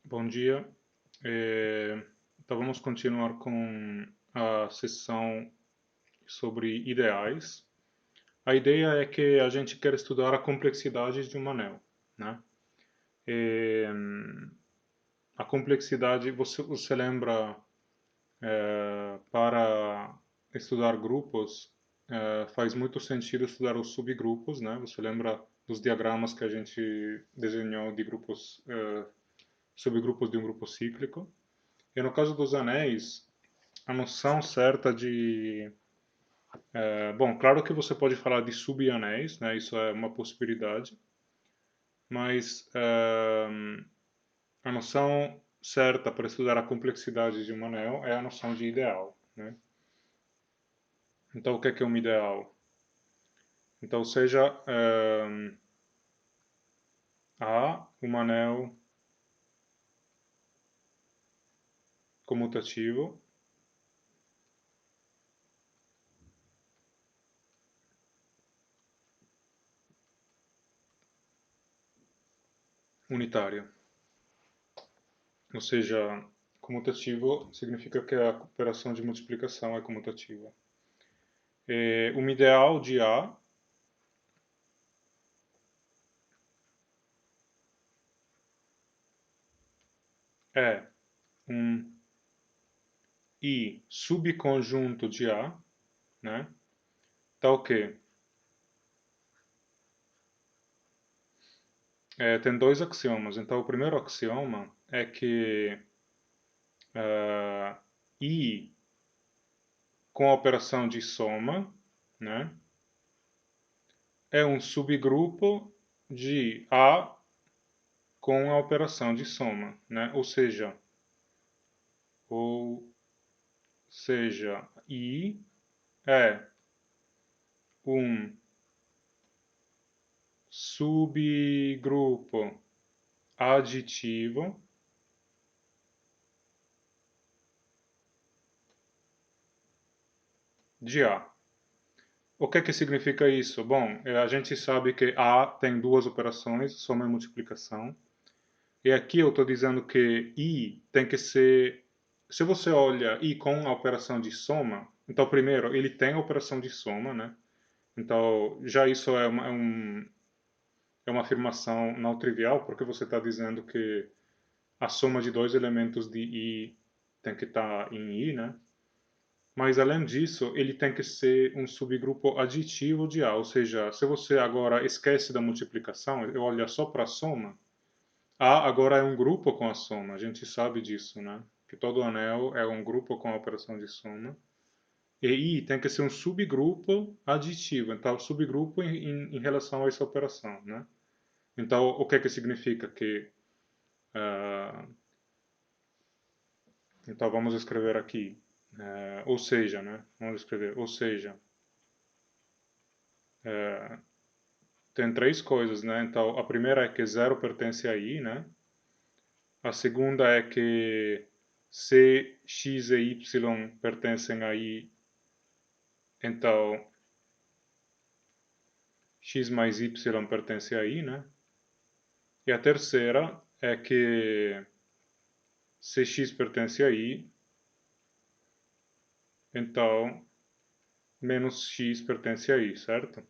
Bom dia. Então vamos continuar com a sessão sobre ideais. A ideia é que a gente quer estudar a complexidade de um anel, né? É, a complexidade, você lembra, para estudar grupos, faz muito sentido estudar os subgrupos, né? Você lembra dos diagramas que a gente desenhou de grupos, subgrupos de um grupo cíclico? E no caso dos anéis, a noção certa de... bom, claro que você pode falar de subanéis, né? Isso é uma possibilidade. Mas a noção certa para estudar a complexidade de um anel é a noção de ideal, né? Então, o que é um ideal? Então, seja A, um anel comutativo, unitário. Ou seja, comutativo significa que a operação de multiplicação é comutativa. Um ideal de A é um I subconjunto de A, né? Tá ok. Tem dois axiomas. Então, o primeiro axioma é que I com a operação de soma, né, é um subgrupo de A com a operação de soma, né? Ou seja, I é um subgrupo aditivo de A. O que significa isso? Bom, a gente sabe que A tem duas operações, soma e multiplicação. E aqui eu estou dizendo que I tem que ser... Se você olha I com a operação de soma, então primeiro, ele tem a operação de soma, né? Então, já isso é uma afirmação não trivial, porque você está dizendo que a soma de dois elementos de I tem que estar em I, né? Mas, além disso, ele tem que ser um subgrupo aditivo de A. Ou seja, se você agora esquece da multiplicação e olha só para a soma, A agora é um grupo com a soma. A gente sabe disso, né? Que todo anel é um grupo com a operação de soma. E I tem que ser um subgrupo aditivo. Então, subgrupo em relação a essa operação, né? Então, o que significa que... Uh, então, vamos escrever aqui. Ou seja, né? Vamos escrever, ou seja... tem três coisas, né? Então, a primeira é que zero pertence a I, né? A segunda é que se x e y pertencem a I, então x mais y pertence a I, né? E a terceira é que se x pertence a I, então menos x pertence a I, certo?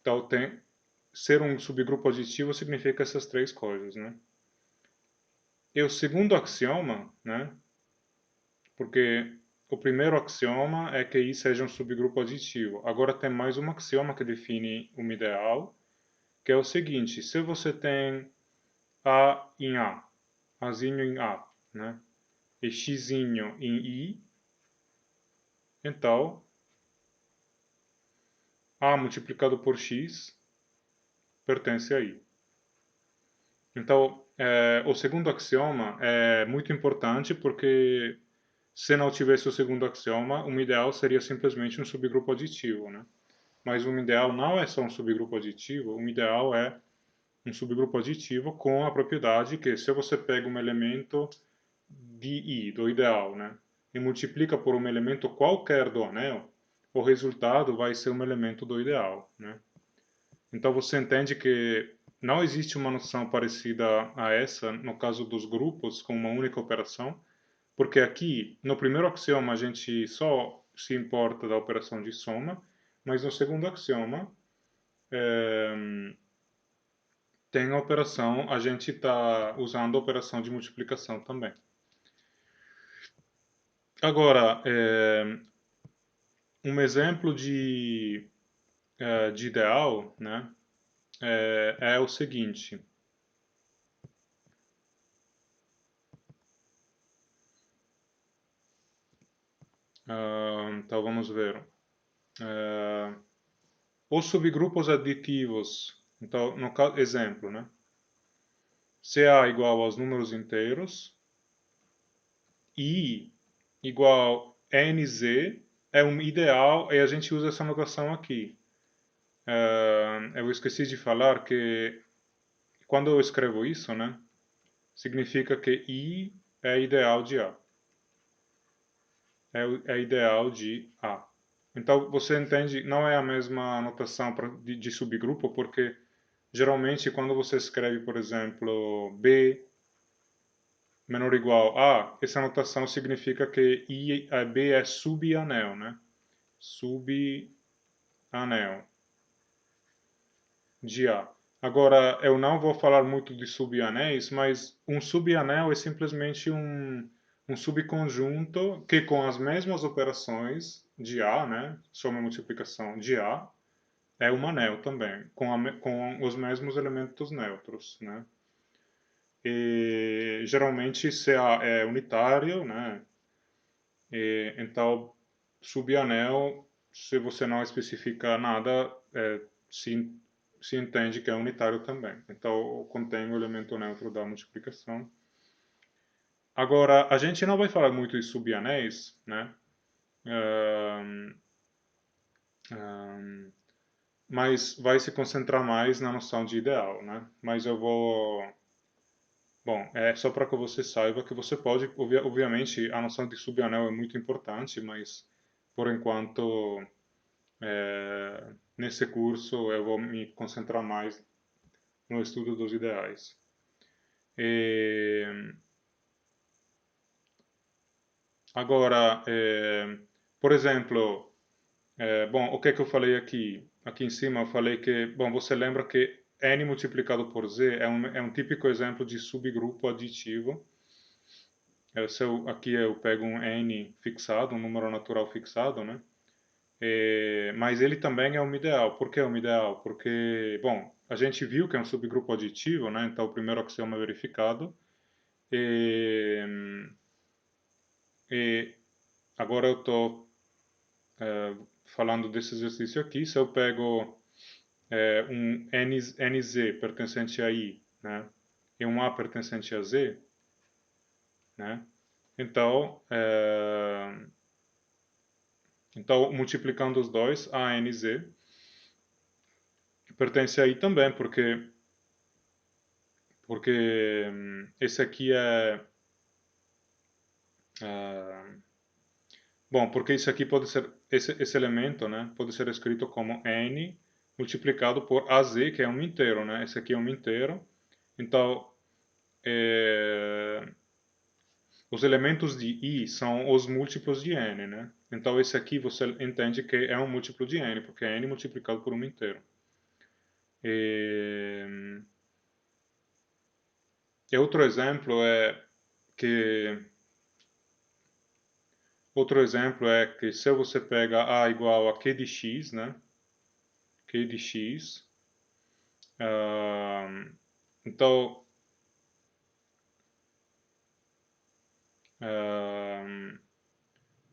Então, ser um subgrupo aditivo significa essas três coisas, né? E o segundo axioma, né? Porque o primeiro axioma é que I seja um subgrupo aditivo. Agora tem mais um axioma que define uma ideal, que é o seguinte: se você tem A em A, Azinho em A, né? E Xzinho em I, então A multiplicado por X pertence a I. Então, o segundo axioma é muito importante porque se não tivesse o segundo axioma, um ideal seria simplesmente um subgrupo aditivo, né? Mas um ideal não é só um subgrupo aditivo, um ideal é um subgrupo aditivo com a propriedade que se você pega um elemento de I, do ideal, né, e multiplica por um elemento qualquer do anel, o resultado vai ser um elemento do ideal, né? Então você entende que não existe uma noção parecida a essa no caso dos grupos com uma única operação, porque aqui, no primeiro axioma, a gente só se importa da operação de soma, mas no segundo axioma, tem a operação, a gente está usando a operação de multiplicação também. Agora, um exemplo de ideal, né, é o seguinte. Então vamos ver. Os subgrupos aditivos. Então, no caso, exemplo, né? CA igual aos números inteiros, I igual NZ é um ideal e a gente usa essa notação aqui. Eu esqueci de falar que quando eu escrevo isso, né, significa que I é ideal de A. É ideal de A. Então você entende, não é a mesma notação de subgrupo, porque geralmente quando você escreve, por exemplo, B menor ou igual a, essa notação significa que B é subanel, né? Subanel de A. Agora, eu não vou falar muito de subanéis, mas um subanel é simplesmente um subconjunto que com as mesmas operações de A, né, soma e multiplicação de A, é um anel também, com os mesmos elementos neutros, né. E, geralmente CA é unitário, né, então subanel, se você não especifica nada, se entende que é unitário também. Então, contém o elemento neutro da multiplicação. Agora, a gente não vai falar muito de subanéis, né? Ahn, ahn, mas vai se concentrar mais na noção de ideal, né? Mas eu vou... Bom, é só para que você saiba que você pode... Obviamente, a noção de subanel é muito importante, mas, por enquanto, nesse curso eu vou me concentrar mais no estudo dos ideais. E, agora, por exemplo, bom, o que é que eu falei aqui? Aqui em cima eu falei que, bom, você lembra que n multiplicado por z é um típico exemplo de subgrupo aditivo. Aqui eu pego um n fixado, um número natural fixado, né? Mas ele também é um ideal. Por que é um ideal? Porque, bom, a gente viu que é um subgrupo aditivo, né? Então o primeiro axioma é verificado. E, e agora eu estou falando desse exercício aqui. Se eu pego um NZ pertencente a I, né, e um A pertencente a Z, né, então, então multiplicando os dois, A, N, Z, pertence a I também, porque esse aqui bom, porque isso aqui pode ser, esse elemento, né, pode ser escrito como N multiplicado por AZ, que é um inteiro, né, esse aqui é um inteiro, então, os elementos de I são os múltiplos de N, né? Então esse aqui você entende que é um múltiplo de N, porque é N multiplicado por um inteiro. E, outro exemplo é que se você pega A igual a Q de X, né? Q de X. Então,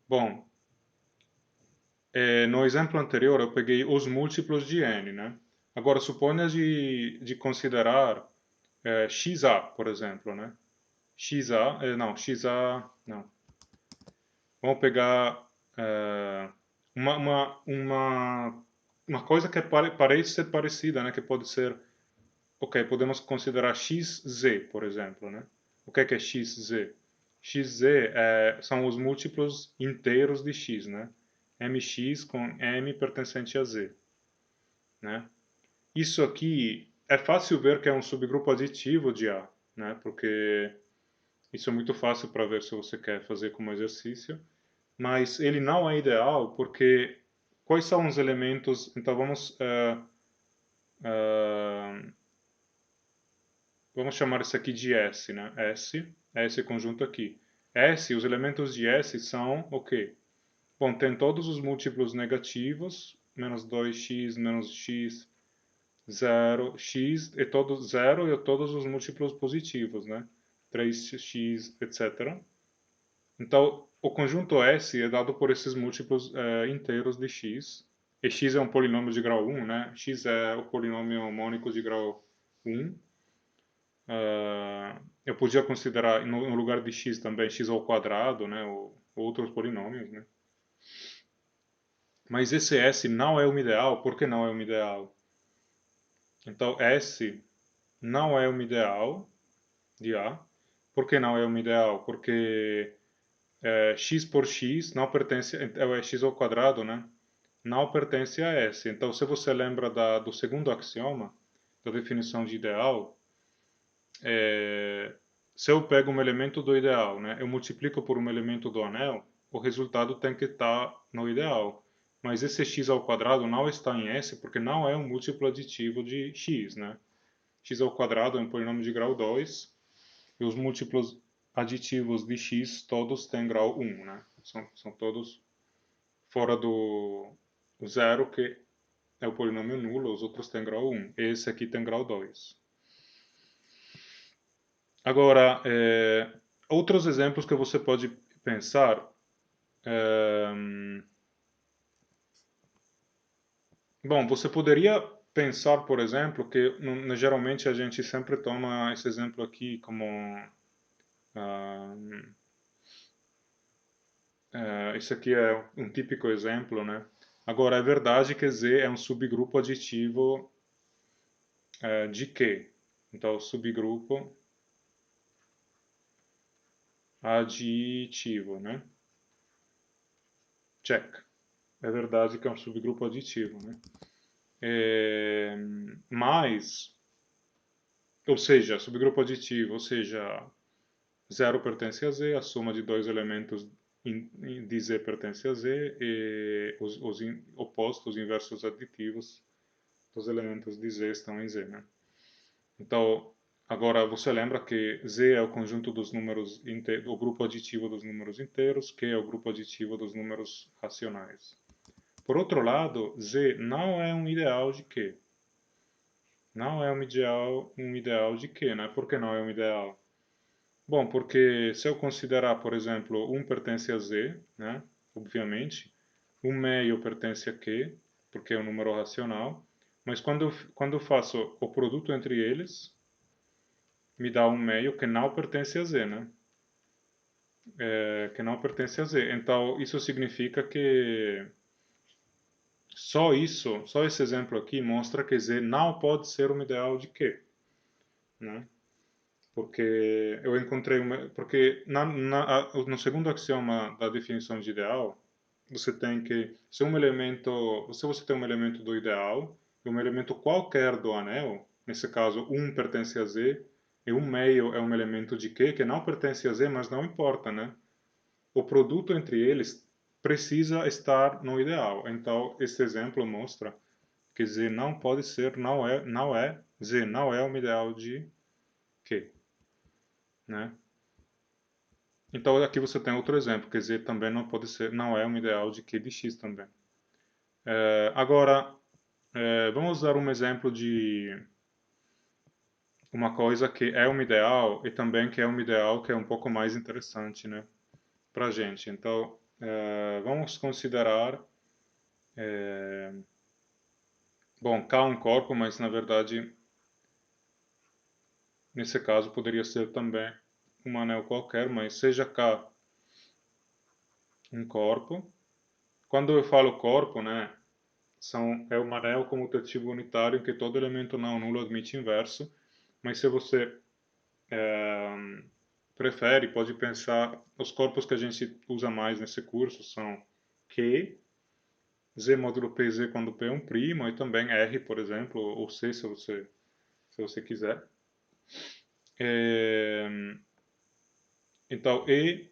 bom, no exemplo anterior eu peguei os múltiplos de N, né? Agora suponha de considerar XA, por exemplo, né? XA, não, XA, não. Vamos pegar uma, uma, uma, uma coisa que parece ser parecida, né? Que pode ser, ok, podemos considerar XZ, por exemplo, né? O que é XZ? XZ são os múltiplos inteiros de X, né? MX com M pertencente a Z, né? Isso aqui é fácil ver que é um subgrupo aditivo de A, né? Porque isso é muito fácil para ver se você quer fazer como exercício. Mas ele não é ideal porque quais são os elementos? Então vamos chamar isso aqui de S, né? S é esse conjunto aqui. S, os elementos de S são o quê? Bom, tem todos os múltiplos negativos, menos 2x, menos x, 0, x e todos 0 e todos os múltiplos positivos, né? 3x, etc. Então, o conjunto S é dado por esses múltiplos inteiros de x. E x é um polinômio de grau 1, né? X é o polinômio mônico de grau 1. Eu podia considerar, no lugar de x também, x ao quadrado, né? Ou outros polinômios, né? Mas esse S não é um ideal. Por que não é um ideal? Então, S não é um ideal de A. Por que não é um ideal? Porque x por x não pertence, é x ao quadrado, né? Não pertence a S. Então, se você lembra do segundo axioma, da definição de ideal, se eu pego um elemento do ideal, né, eu multiplico por um elemento do anel, o resultado tem que estar no ideal. Mas esse x ao quadrado não está em S porque não é um múltiplo aditivo de x, né? X ao quadrado é um polinômio de grau 2 e os múltiplos aditivos de x todos têm grau 1, né? São todos fora do zero, que é o polinômio nulo, os outros têm grau 1. Esse aqui tem grau 2. Agora, outros exemplos que você pode pensar. é, Bom, você poderia pensar, por exemplo, que geralmente a gente sempre toma esse exemplo aqui como ah, esse aqui é um típico exemplo, né? Agora, é verdade que Z é um subgrupo aditivo de Q. Então, o subgrupo aditivo, né? Check. É verdade que é um subgrupo aditivo, né? Mas, ou seja, subgrupo aditivo, ou seja, zero pertence a Z, a soma de dois elementos de Z pertence a Z e os opostos, inversos aditivos dos elementos de Z estão em Z, né? Então, agora você lembra que Z é o conjunto dos números, o grupo aditivo dos números inteiros, Q é o grupo aditivo dos números racionais. Por outro lado, Z não é um ideal de Q. Não é um ideal de Q, né? Por que não é um ideal? Bom, porque se eu considerar, por exemplo, 1 pertence a Z, né? Obviamente, 1 meio pertence a Q, porque é um número racional, mas quando eu faço o produto entre eles, me dá 1 meio que não pertence a Z, né? Que não pertence a Z. Então, isso significa que só isso, só esse exemplo aqui mostra que Z não pode ser um ideal de Q, né? Porque eu encontrei uma, porque no segundo axioma da definição de ideal, você tem que se um elemento, se você tem um elemento do ideal e um elemento qualquer do anel, nesse caso 1 pertence a Z e 1 meio é um elemento de Q que não pertence a Z, mas não importa, né? O produto entre eles precisa estar no ideal. Então, esse exemplo mostra que Z não pode ser, Z não é um ideal de Q, né? Então aqui você tem outro exemplo, quer dizer, também não pode ser, não é um ideal de Q de x também. Agora, vamos dar um exemplo de uma coisa que é um ideal e também que é um ideal que é um pouco mais interessante, né, para a gente. Então, vamos considerar, bom, K é um corpo, mas na verdade, nesse caso poderia ser também um anel qualquer, mas seja K um corpo. Quando eu falo corpo, né, é um anel comutativo unitário em que todo elemento não nulo admite inverso, mas se você prefere, pode pensar, os corpos que a gente usa mais nesse curso são Q, Z módulo PZ quando P é um primo, e também R, por exemplo, ou C se você se você quiser. Então, E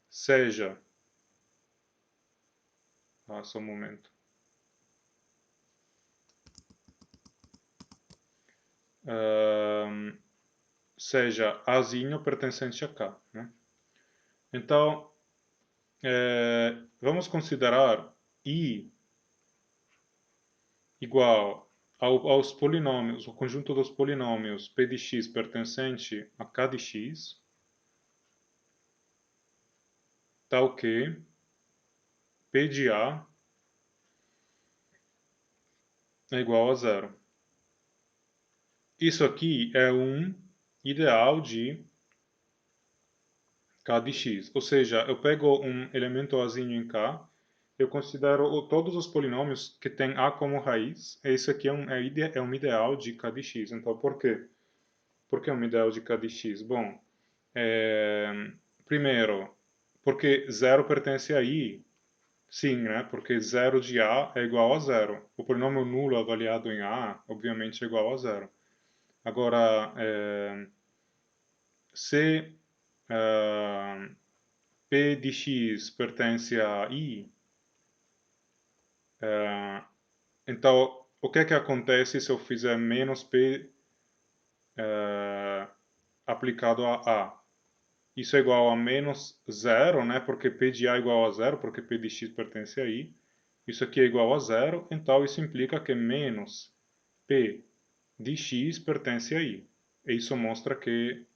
seja... só um momento. Seja Azinho pertencente a K, né? Então, vamos considerar I igual aos polinômios, o conjunto dos polinômios P de x pertencente a K de x, tal que P de A é igual a zero. Isso aqui é um ideal de K de x, ou seja, eu pego um elemento Azinho em K, eu considero todos os polinômios que têm A como raiz, e isso aqui é um ideal de K de x. Então, por quê? Por que é um ideal de K de x? Bom, primeiro, porque zero pertence a I. Sim, né? Porque zero de A é igual a zero. O polinômio nulo avaliado em A, obviamente, é igual a zero. Agora, se P de x pertence a I, então, o que é que acontece se eu fizer menos P aplicado a A? Isso é igual a menos zero, né? Porque P de A é igual a zero, porque P de x pertence a I. Isso aqui é igual a zero, então isso implica que menos P de x pertence a I. E isso mostra que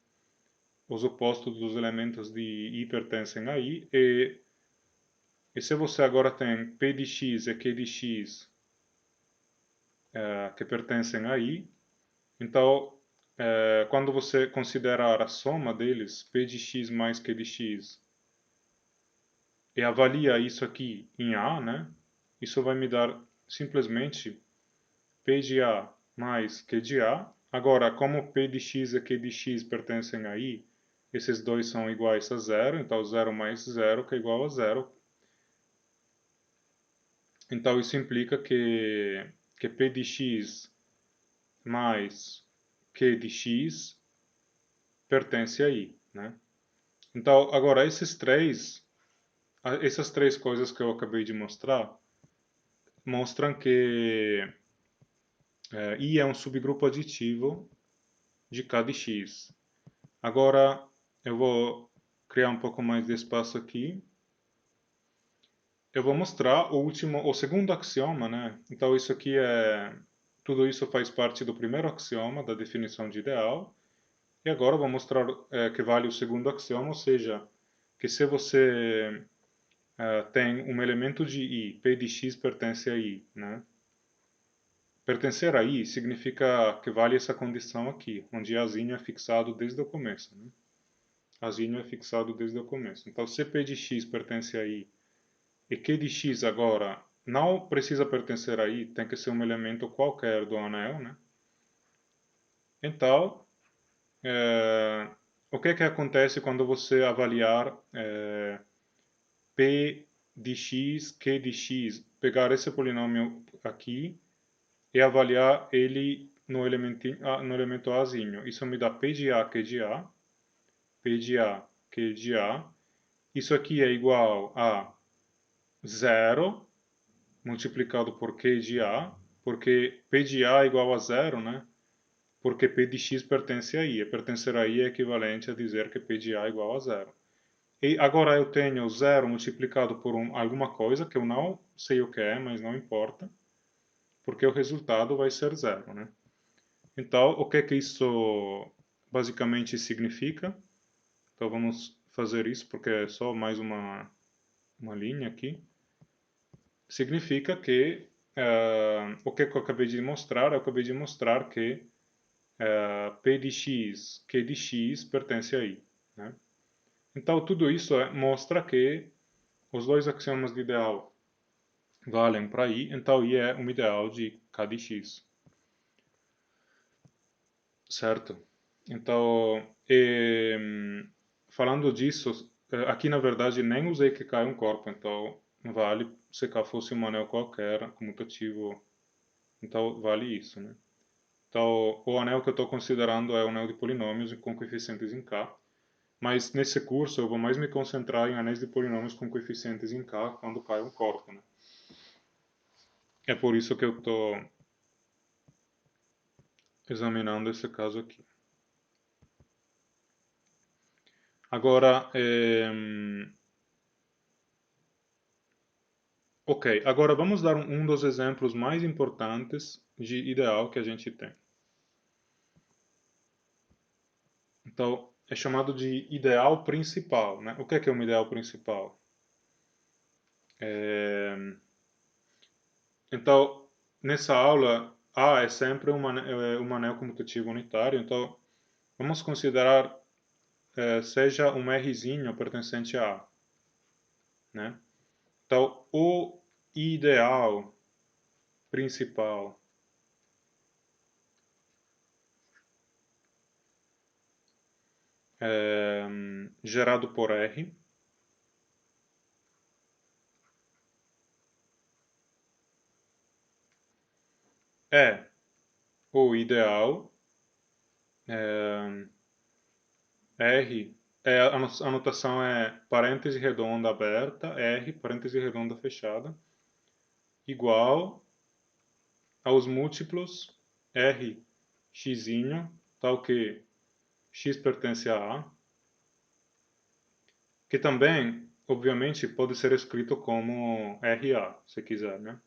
os opostos dos elementos de I pertencem a I. E se você agora tem P de x e Q de x que pertencem a I, então quando você considerar a soma deles, P de x mais Q de x, e avalia isso aqui em A, né? Isso vai me dar simplesmente P de A mais Q de A. Agora, como P de x e Q de x pertencem a I, esses dois são iguais a zero, então zero mais zero que é igual a zero. Então isso implica que P de x mais Q de x pertence a I, né? Então, agora essas três coisas que eu acabei de mostrar, mostram que I é um subgrupo aditivo de K de x. Agora eu vou criar um pouco mais de espaço aqui. Eu vou mostrar o segundo axioma, né? Então tudo isso faz parte do primeiro axioma da definição de ideal. E agora eu vou mostrar que vale o segundo axioma, ou seja, que se você tem um elemento de I, P de x pertence a I, né? Pertencer a I significa que vale essa condição aqui, onde Azinho é fixado desde o começo, né? Azinho é fixado desde o começo. Então, se P de x pertence a I e Q de x agora não precisa pertencer a I, tem que ser um elemento qualquer do anel, né? Então, o que é que acontece quando você avaliar P de x, Q de x, pegar esse polinômio aqui e avaliar ele no elemento Azinho? Isso me dá P de A, Q de A, P de A, Q de A. Isso aqui é igual a zero multiplicado por Q de A, porque P de A é igual a zero, né? Porque P de x pertence a I. E pertencer a I é equivalente a dizer que P de A é igual a zero. E agora eu tenho zero multiplicado por alguma coisa que eu não sei o que é, mas não importa, porque o resultado vai ser zero, né? Então, o que é que isso basicamente significa? Então vamos fazer isso, porque é só mais uma linha aqui. Significa que o que eu acabei de mostrar, eu acabei de mostrar que P de x, Q de x pertence a I, né? Então tudo isso mostra que os dois axiomas de ideal valem para I, então I é um ideal de K de x, certo? Então, falando disso, aqui na verdade nem usei que K é um corpo, então vale se K fosse um anel qualquer, comutativo, então vale isso, né? Então, o anel que eu estou considerando é o anel de polinômios com coeficientes em K. Mas nesse curso eu vou mais me concentrar em anéis de polinômios com coeficientes em K quando K é um corpo, né? É por isso que eu estou examinando esse caso aqui. Agora, ok, agora vamos dar um dos exemplos mais importantes de ideal que a gente tem. Então, é chamado de ideal principal, né? O que é um ideal principal? Então, nessa aula, A é sempre um anel comutativo unitário, então vamos considerar seja um Rzinho pertencente a A, né? Então, o ideal principal gerado por R é o ideal R, a notação é parêntese redonda aberta, R, parêntese redonda fechada, igual aos múltiplos R x, tal que x pertence a A, que também, obviamente, pode ser escrito como RA, se quiser, né?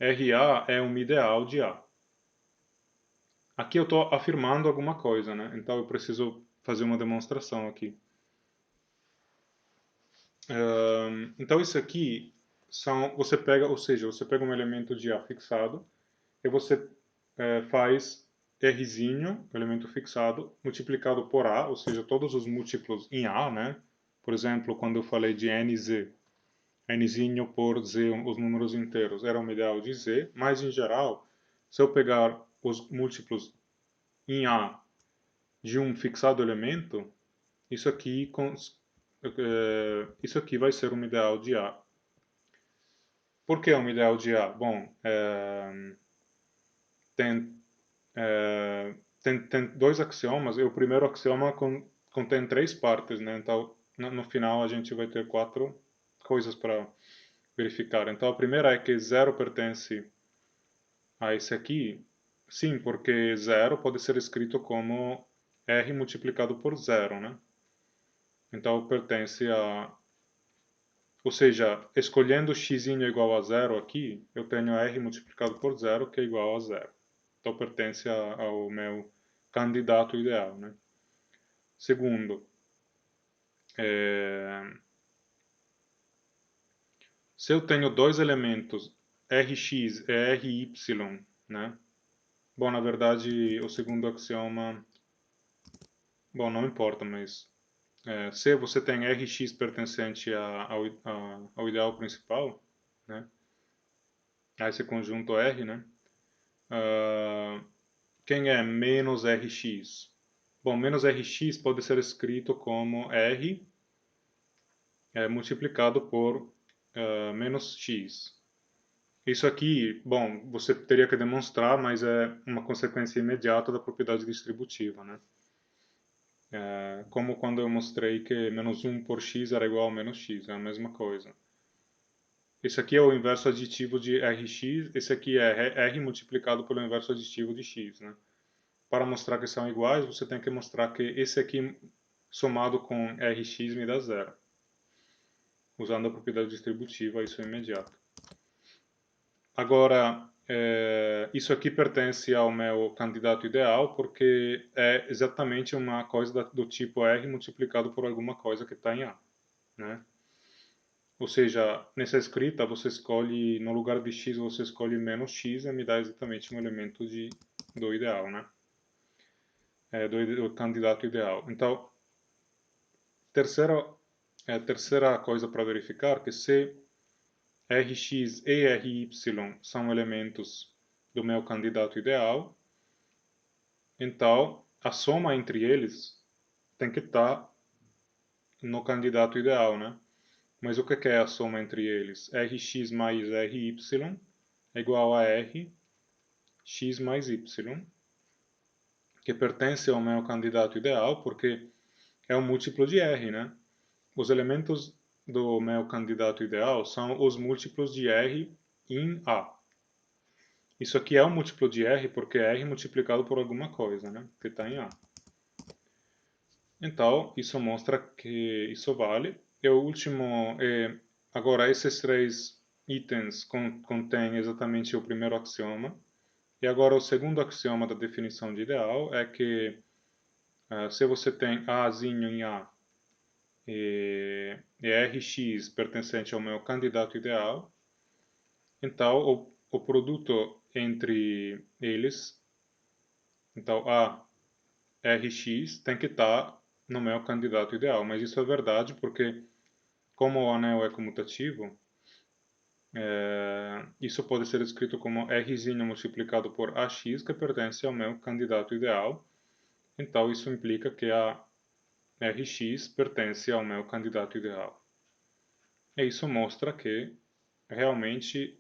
RA é um ideal de A. Aqui eu estou afirmando alguma coisa, né? Então eu preciso fazer uma demonstração aqui. Então isso aqui você pega, ou seja, você pega um elemento de A fixado e você faz Rzinho, elemento fixado, multiplicado por A, ou seja, todos os múltiplos em A, né? Por exemplo, quando eu falei de NZ, Nzinho por Z, os números inteiros, era um ideal de Z, mas em geral, se eu pegar os múltiplos em A de um fixado elemento, isso aqui, isso aqui vai ser um ideal de A. Por que um ideal de A? Bom, tem, tem dois axiomas, e o primeiro axioma contém três partes, né? Então, no final, a gente vai ter quatro coisas para verificar. Então, a primeira é que zero pertence a esse aqui. Sim, porque zero pode ser escrito como R multiplicado por zero, né? Então, pertence a... Ou seja, escolhendo x igual a zero aqui, eu tenho R multiplicado por zero, que é igual a zero. Então, pertence ao meu candidato ideal, né? Segundo, se eu tenho dois elementos, Rx e Ry, né? Bom, na verdade, o segundo axioma... Bom, não importa, mas... se você tem Rx pertencente ao ideal principal, né? A esse conjunto R, né? Quem é menos Rx? Bom, menos Rx pode ser escrito como R multiplicado por menos x. Isso aqui, bom, você teria que demonstrar, mas é uma consequência imediata da propriedade distributiva, né? Como quando eu mostrei que menos 1 por x era igual a menos x, é a mesma coisa. Esse aqui é o inverso aditivo de Rx, esse aqui é R multiplicado pelo inverso aditivo de x, né? Para mostrar que são iguais, você tem que mostrar que esse aqui somado com Rx me dá zero. Usando a propriedade distributiva, isso é imediato. Agora, isso aqui pertence ao meu candidato ideal porque é exatamente uma coisa do tipo R multiplicado por alguma coisa que está em A, né? Ou seja, nessa escrita você escolhe, no lugar de x você escolhe menos x e me dá exatamente um elemento do ideal, né? Do candidato ideal. Então, terceira coisa para verificar que se Rx e Ry são elementos do meu candidato ideal, então a soma entre eles tem que estar no candidato ideal, né? Mas o que é a soma entre eles? Rx mais Ry é igual a R x mais y, que pertence ao meu candidato ideal, porque é um múltiplo de R, né? Os elementos do meu candidato ideal são os múltiplos de R em A. Isso aqui é um múltiplo de R porque é R multiplicado por alguma coisa, né? Que está em A. Então, isso mostra que isso vale. E o último, agora esses três itens contêm exatamente o primeiro axioma. E agora o segundo axioma da definição de ideal é que se você tem Azinho em A e Rx pertencente ao meu candidato ideal, então o produto entre eles, então A Rx tem que estar no meu candidato ideal. Mas isso é verdade porque, como o anel é comutativo, isso pode ser escrito como Rzinho multiplicado por Ax, que pertence ao meu candidato ideal. Então, isso implica que a Rx pertence ao meu candidato ideal. E isso mostra que, realmente,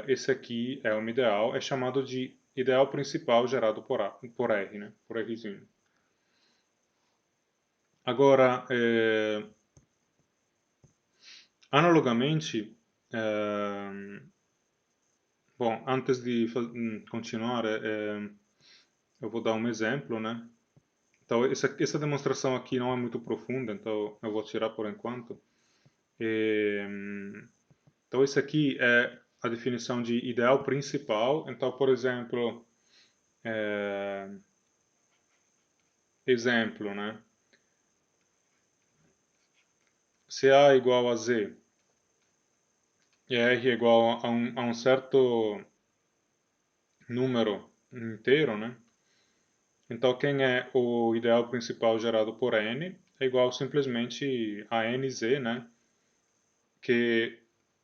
esse aqui é um ideal. É chamado de ideal principal gerado por R, né? Por Rzinho. Agora, analogamente, bom, antes de continuar, eu vou dar um exemplo, né? Então, essa demonstração aqui não é muito profunda, então eu vou tirar por enquanto. Então, esse aqui é a definição de ideal principal. Então, por exemplo, exemplo, né? Se A é igual a Z e R é igual a um certo número inteiro, né? Então, quem é o ideal principal gerado por N é igual simplesmente a NZ, né? Que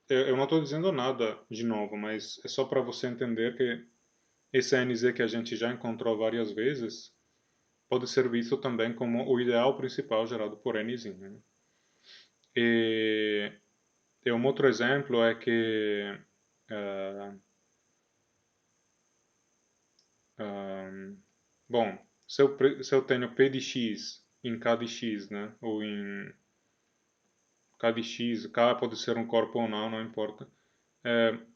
eu não estou dizendo nada de novo, mas é só para você entender que esse NZ que a gente já encontrou várias vezes pode ser visto também como o ideal principal gerado por Nzinho, né? E um outro exemplo é que uh, bom, se eu tenho P de x em K de x, né? Ou em K de x, K pode ser um corpo ou não, não importa.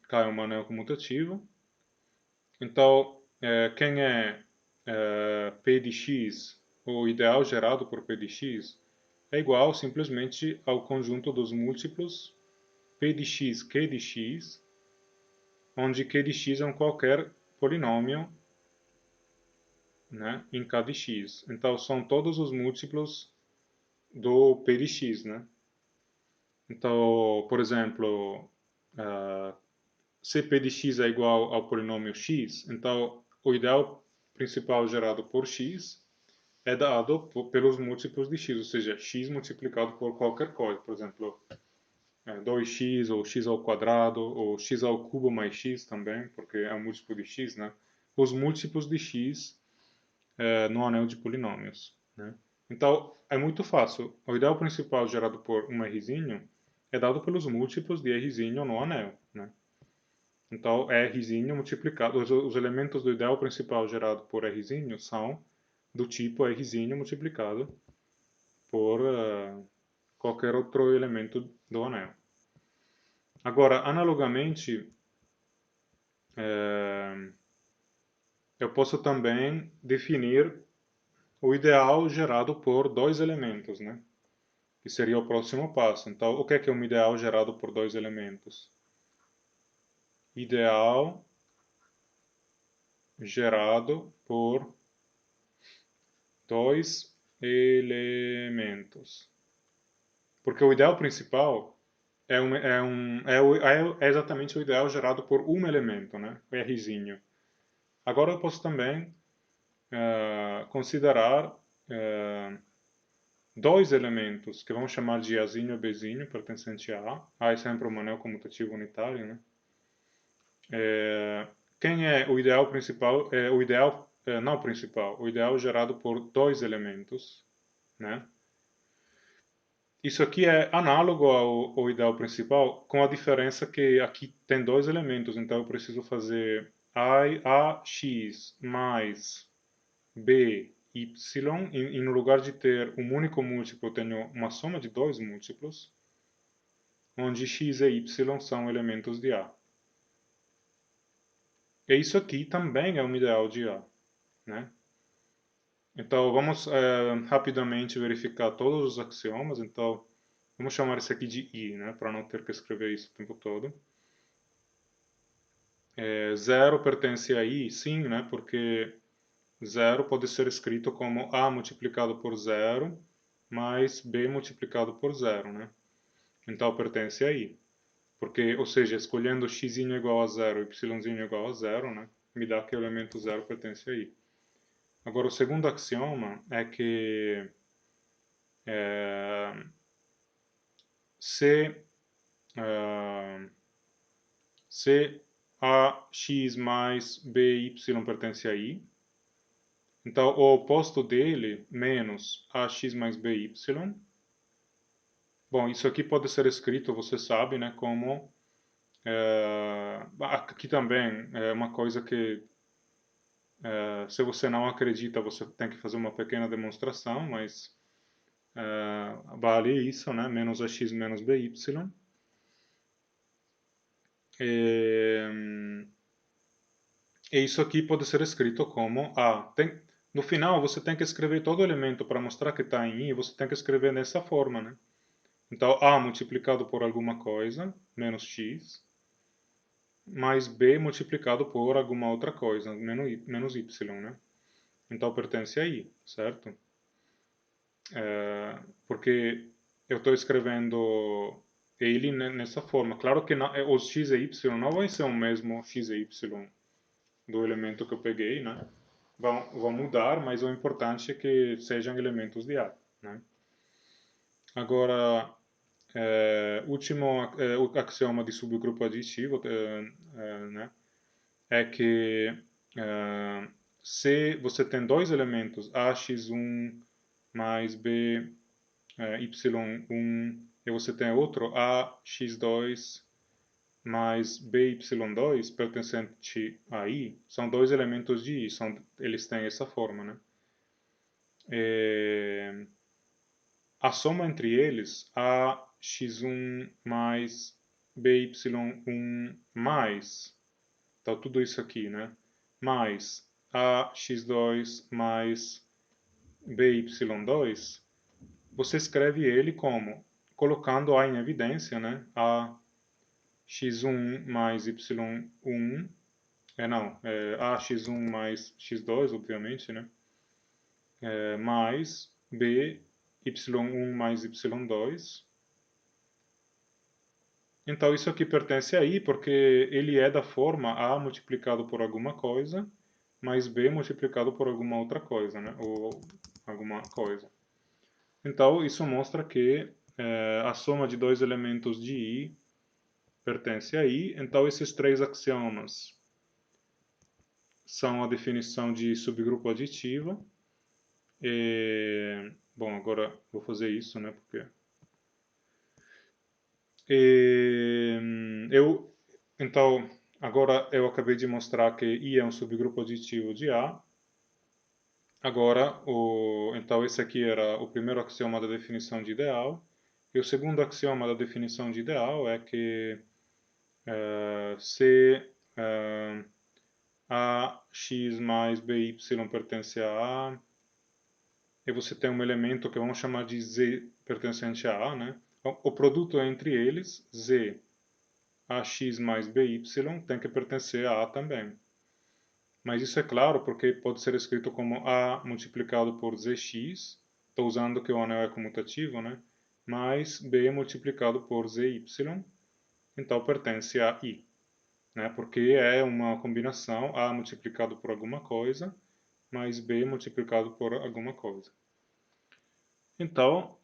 K é um anel comutativo. Então, quem é P de x, o ideal gerado por P de x, é igual simplesmente ao conjunto dos múltiplos P de x, Q de x, onde Q de x é um qualquer polinômio, né, em K de x. Então, são todos os múltiplos do P de x, né? Então, por exemplo, se P de x é igual ao polinômio x, então o ideal principal gerado por x é dado pelos múltiplos de x, ou seja, x multiplicado por qualquer coisa, por exemplo, 2x ou x ao quadrado, ou x ao cubo mais x também, porque é um múltiplo de x, né? Os múltiplos de x no anel de polinômios, né? Então, é muito fácil. O ideal principal gerado por um Rzinho é dado pelos múltiplos de Rzinho no anel, né? Então, Rzinho multiplicado, os elementos do ideal principal gerado por Rzinho são do tipo Rzinho multiplicado por qualquer outro elemento do anel. Agora, analogamente, eu posso também definir o ideal gerado por dois elementos, né? Que seria o próximo passo. Então, o que é um ideal gerado por dois elementos? Ideal gerado por dois elementos. Porque o ideal principal é exatamente o ideal gerado por um elemento, né? O Rzinho. Agora eu posso também considerar dois elementos que vamos chamar de Azinho e Bzinho, pertencente a A. A é sempre um anel comutativo unitário, né? Quem é o ideal principal? O ideal, não principal, o ideal gerado por dois elementos, né? Isso aqui é análogo ao ideal principal, com a diferença que aqui tem dois elementos, então eu preciso fazer AX mais BY, e no lugar de ter um único múltiplo, eu tenho uma soma de dois múltiplos, onde x e y são elementos de A. E isso aqui também é um ideal de A, né? Então, vamos rapidamente verificar todos os axiomas. Então, vamos chamar isso aqui de I, né, para não ter que escrever isso o tempo todo. 0 pertence a I, sim, né, porque 0 pode ser escrito como A multiplicado por 0 mais B multiplicado por 0, né? Então, pertence a I. Porque, ou seja, escolhendo x igual a 0 e y igual a 0, né, me dá que o elemento 0 pertence a I. Agora, o segundo axioma é que se, se ax mais by pertence a I, então o oposto dele, menos ax mais by, bom, isso aqui pode ser escrito, você sabe, né, como, aqui também é uma coisa que, se você não acredita, você tem que fazer uma pequena demonstração, mas vale isso, né, menos ax menos by. E, e isso aqui pode ser escrito como A. No final, você tem que escrever todo o elemento para mostrar que está em I, você tem que escrever dessa forma, né? Então, A multiplicado por alguma coisa, menos x, mais B multiplicado por alguma outra coisa, menos y, né? Então, pertence a I, certo? Porque eu estou escrevendo ele nessa forma. Claro que não, os x e y não vai ser o mesmo x e y do elemento que eu peguei, né? Vão mudar, mas o importante é que sejam elementos de A, né? Agora, último o axioma de subgrupo aditivo, né? É que se você tem dois elementos, ax1 mais b y1, e você tem outro ax2 mais by2 pertencente a I, são dois elementos de I, eles têm essa forma, né? A soma entre eles, ax1 mais by1 mais, então tudo isso aqui, né? Mais ax2 mais by2, você escreve ele como, colocando A em evidência, né? Ax1 mais y1, não, ax1 mais x2, obviamente, né? Mais by1 mais y2. Então isso aqui pertence a I porque ele é da forma A multiplicado por alguma coisa, mais B multiplicado por alguma outra coisa, né? Ou alguma coisa. Então isso mostra que a soma de dois elementos de I pertence a I. Então esses três axiomas são a definição de subgrupo aditivo. Bom, agora vou fazer isso, né? Porque então, agora eu acabei de mostrar que I é um subgrupo aditivo de A. Agora, então esse aqui era o primeiro axioma da definição de ideal. E o segundo axioma da definição de ideal é que se ax mais by pertence a A, e você tem um elemento que vamos chamar de z pertencente a A, né? O produto entre eles, z ax mais by, tem que pertencer a A também. Mas isso é claro porque pode ser escrito como A multiplicado por zx, estou usando que o anel é comutativo, né? Mais B multiplicado por zy, então pertence a I, né? Porque é uma combinação A multiplicado por alguma coisa, mais B multiplicado por alguma coisa. Então,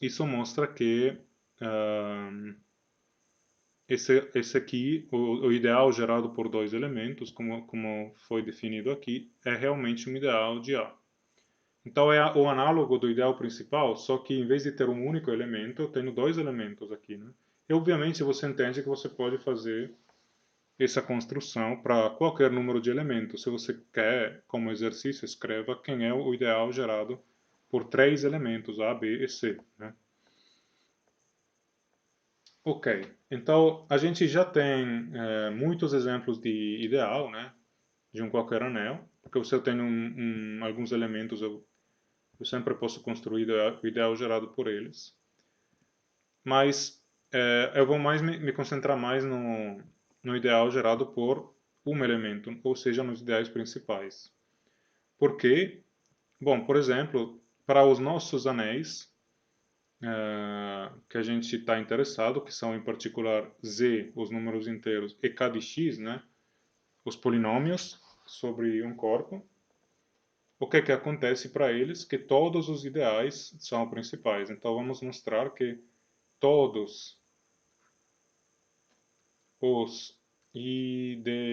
isso mostra que esse aqui, o ideal gerado por dois elementos, como foi definido aqui, é realmente um ideal de A. Então é o análogo do ideal principal, só que em vez de ter um único elemento, eu tenho dois elementos aqui, né? E obviamente você entende que você pode fazer essa construção para qualquer número de elementos. Se você quer, como exercício, escreva quem é o ideal gerado por três elementos, A, B e C, né? Ok, então a gente já tem muitos exemplos de ideal, né? De um qualquer anel, porque se eu tenho alguns elementos, eu sempre posso construir o ideal gerado por eles. Mas eu vou mais me concentrar mais no ideal gerado por um elemento, ou seja, nos ideais principais. Por quê? Bom, por exemplo, para os nossos anéis, que a gente está interessado, que são em particular z, os números inteiros, e k de x, né, os polinômios sobre um corpo, o que acontece para eles? Que todos os ideais são principais. Então vamos mostrar que todos os ideais,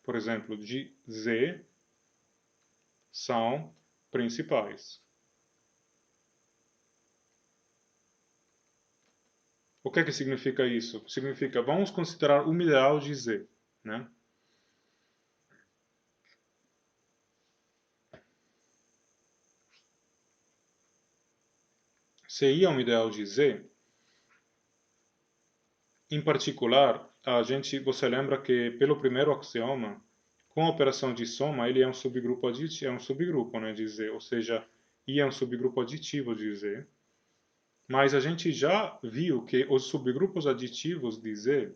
por exemplo, de z são principais. O que significa isso? Significa, vamos considerar um ideal de z, né? Se I é um ideal de z, em particular, você lembra que pelo primeiro axioma, com a operação de soma, ele é um subgrupo aditivo, é um subgrupo, né, de z, ou seja, I é um subgrupo aditivo de z. Mas a gente já viu que os subgrupos aditivos de z,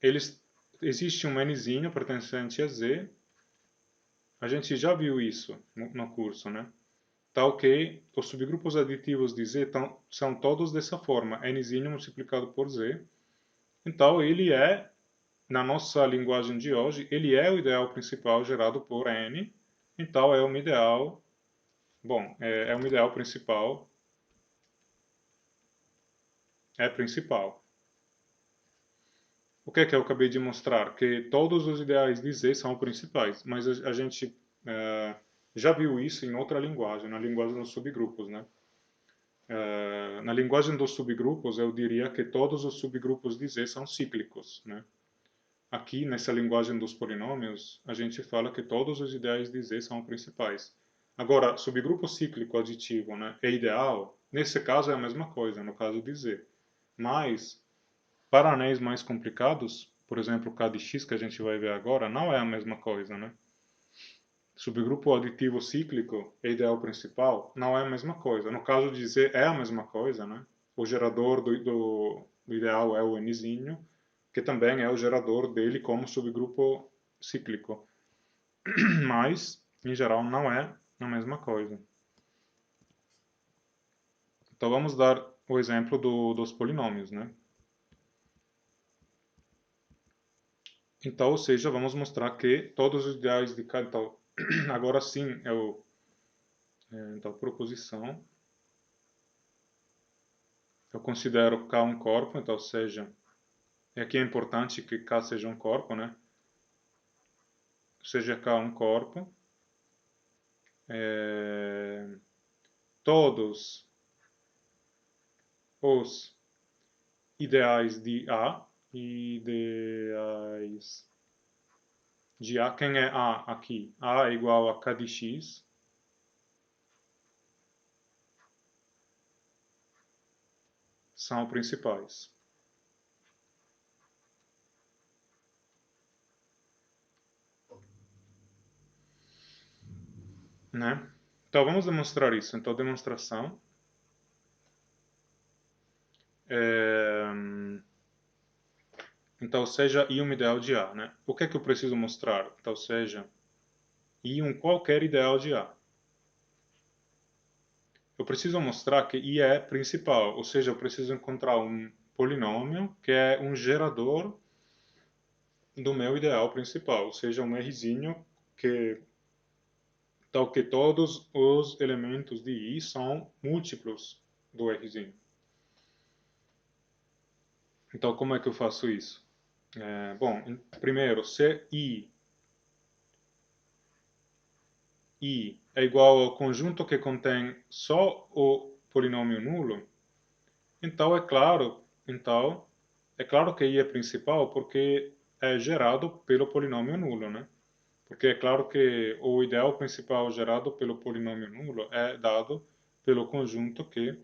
eles existe um nzinho pertencente a z. A gente já viu isso no curso, né? Tal que os subgrupos aditivos de z são todos dessa forma, nzinho multiplicado por z. Então ele é, na nossa linguagem de hoje, ele é o ideal principal gerado por n. Então é um ideal, bom, é um ideal principal, é principal. O que eu acabei de mostrar? Que todos os ideais de Z são principais, mas a gente já viu isso em outra linguagem, na linguagem dos subgrupos, né? Na linguagem dos subgrupos, eu diria que todos os subgrupos de Z são cíclicos, né? Aqui, nessa linguagem dos polinômios, a gente fala que todos os ideais de Z são principais. Agora, subgrupo cíclico aditivo, né, é ideal, nesse caso é a mesma coisa, no caso de Z. Mas, para anéis mais complicados, por exemplo, o K de X que a gente vai ver agora, não é a mesma coisa, né? Subgrupo aditivo cíclico é ideal principal, não é a mesma coisa. No caso de Z é a mesma coisa, né? O gerador do ideal é o nzinho, que também é o gerador dele como subgrupo cíclico. Mas, em geral, não é a mesma coisa. Então vamos dar o exemplo dos polinômios, né? Então, ou seja, vamos mostrar que todos os ideais de cada... Então, agora sim, então, proposição. Eu considero K um corpo, então, ou seja, aqui é importante que K seja um corpo, né? Seja K um corpo. Todos os ideais de A, ideais de A, quem é A aqui? A é igual a K de X, são principais, né? Então vamos demonstrar isso. Então, demonstração. É, então, seja I um ideal de A, né? O que é que eu preciso mostrar? Então, seja I um qualquer ideal de A. Eu preciso mostrar que I é principal, ou seja, eu preciso encontrar um polinômio que é um gerador do meu ideal principal, ou seja, um Rzinho que tal que todos os elementos de I são múltiplos do Rzinho. Então, como é que eu faço isso? Bom, primeiro, se I I é igual ao conjunto que contém só o polinômio nulo, então é claro que I é principal porque é gerado pelo polinômio nulo, né? Porque é claro que o ideal principal gerado pelo polinômio nulo é dado pelo conjunto que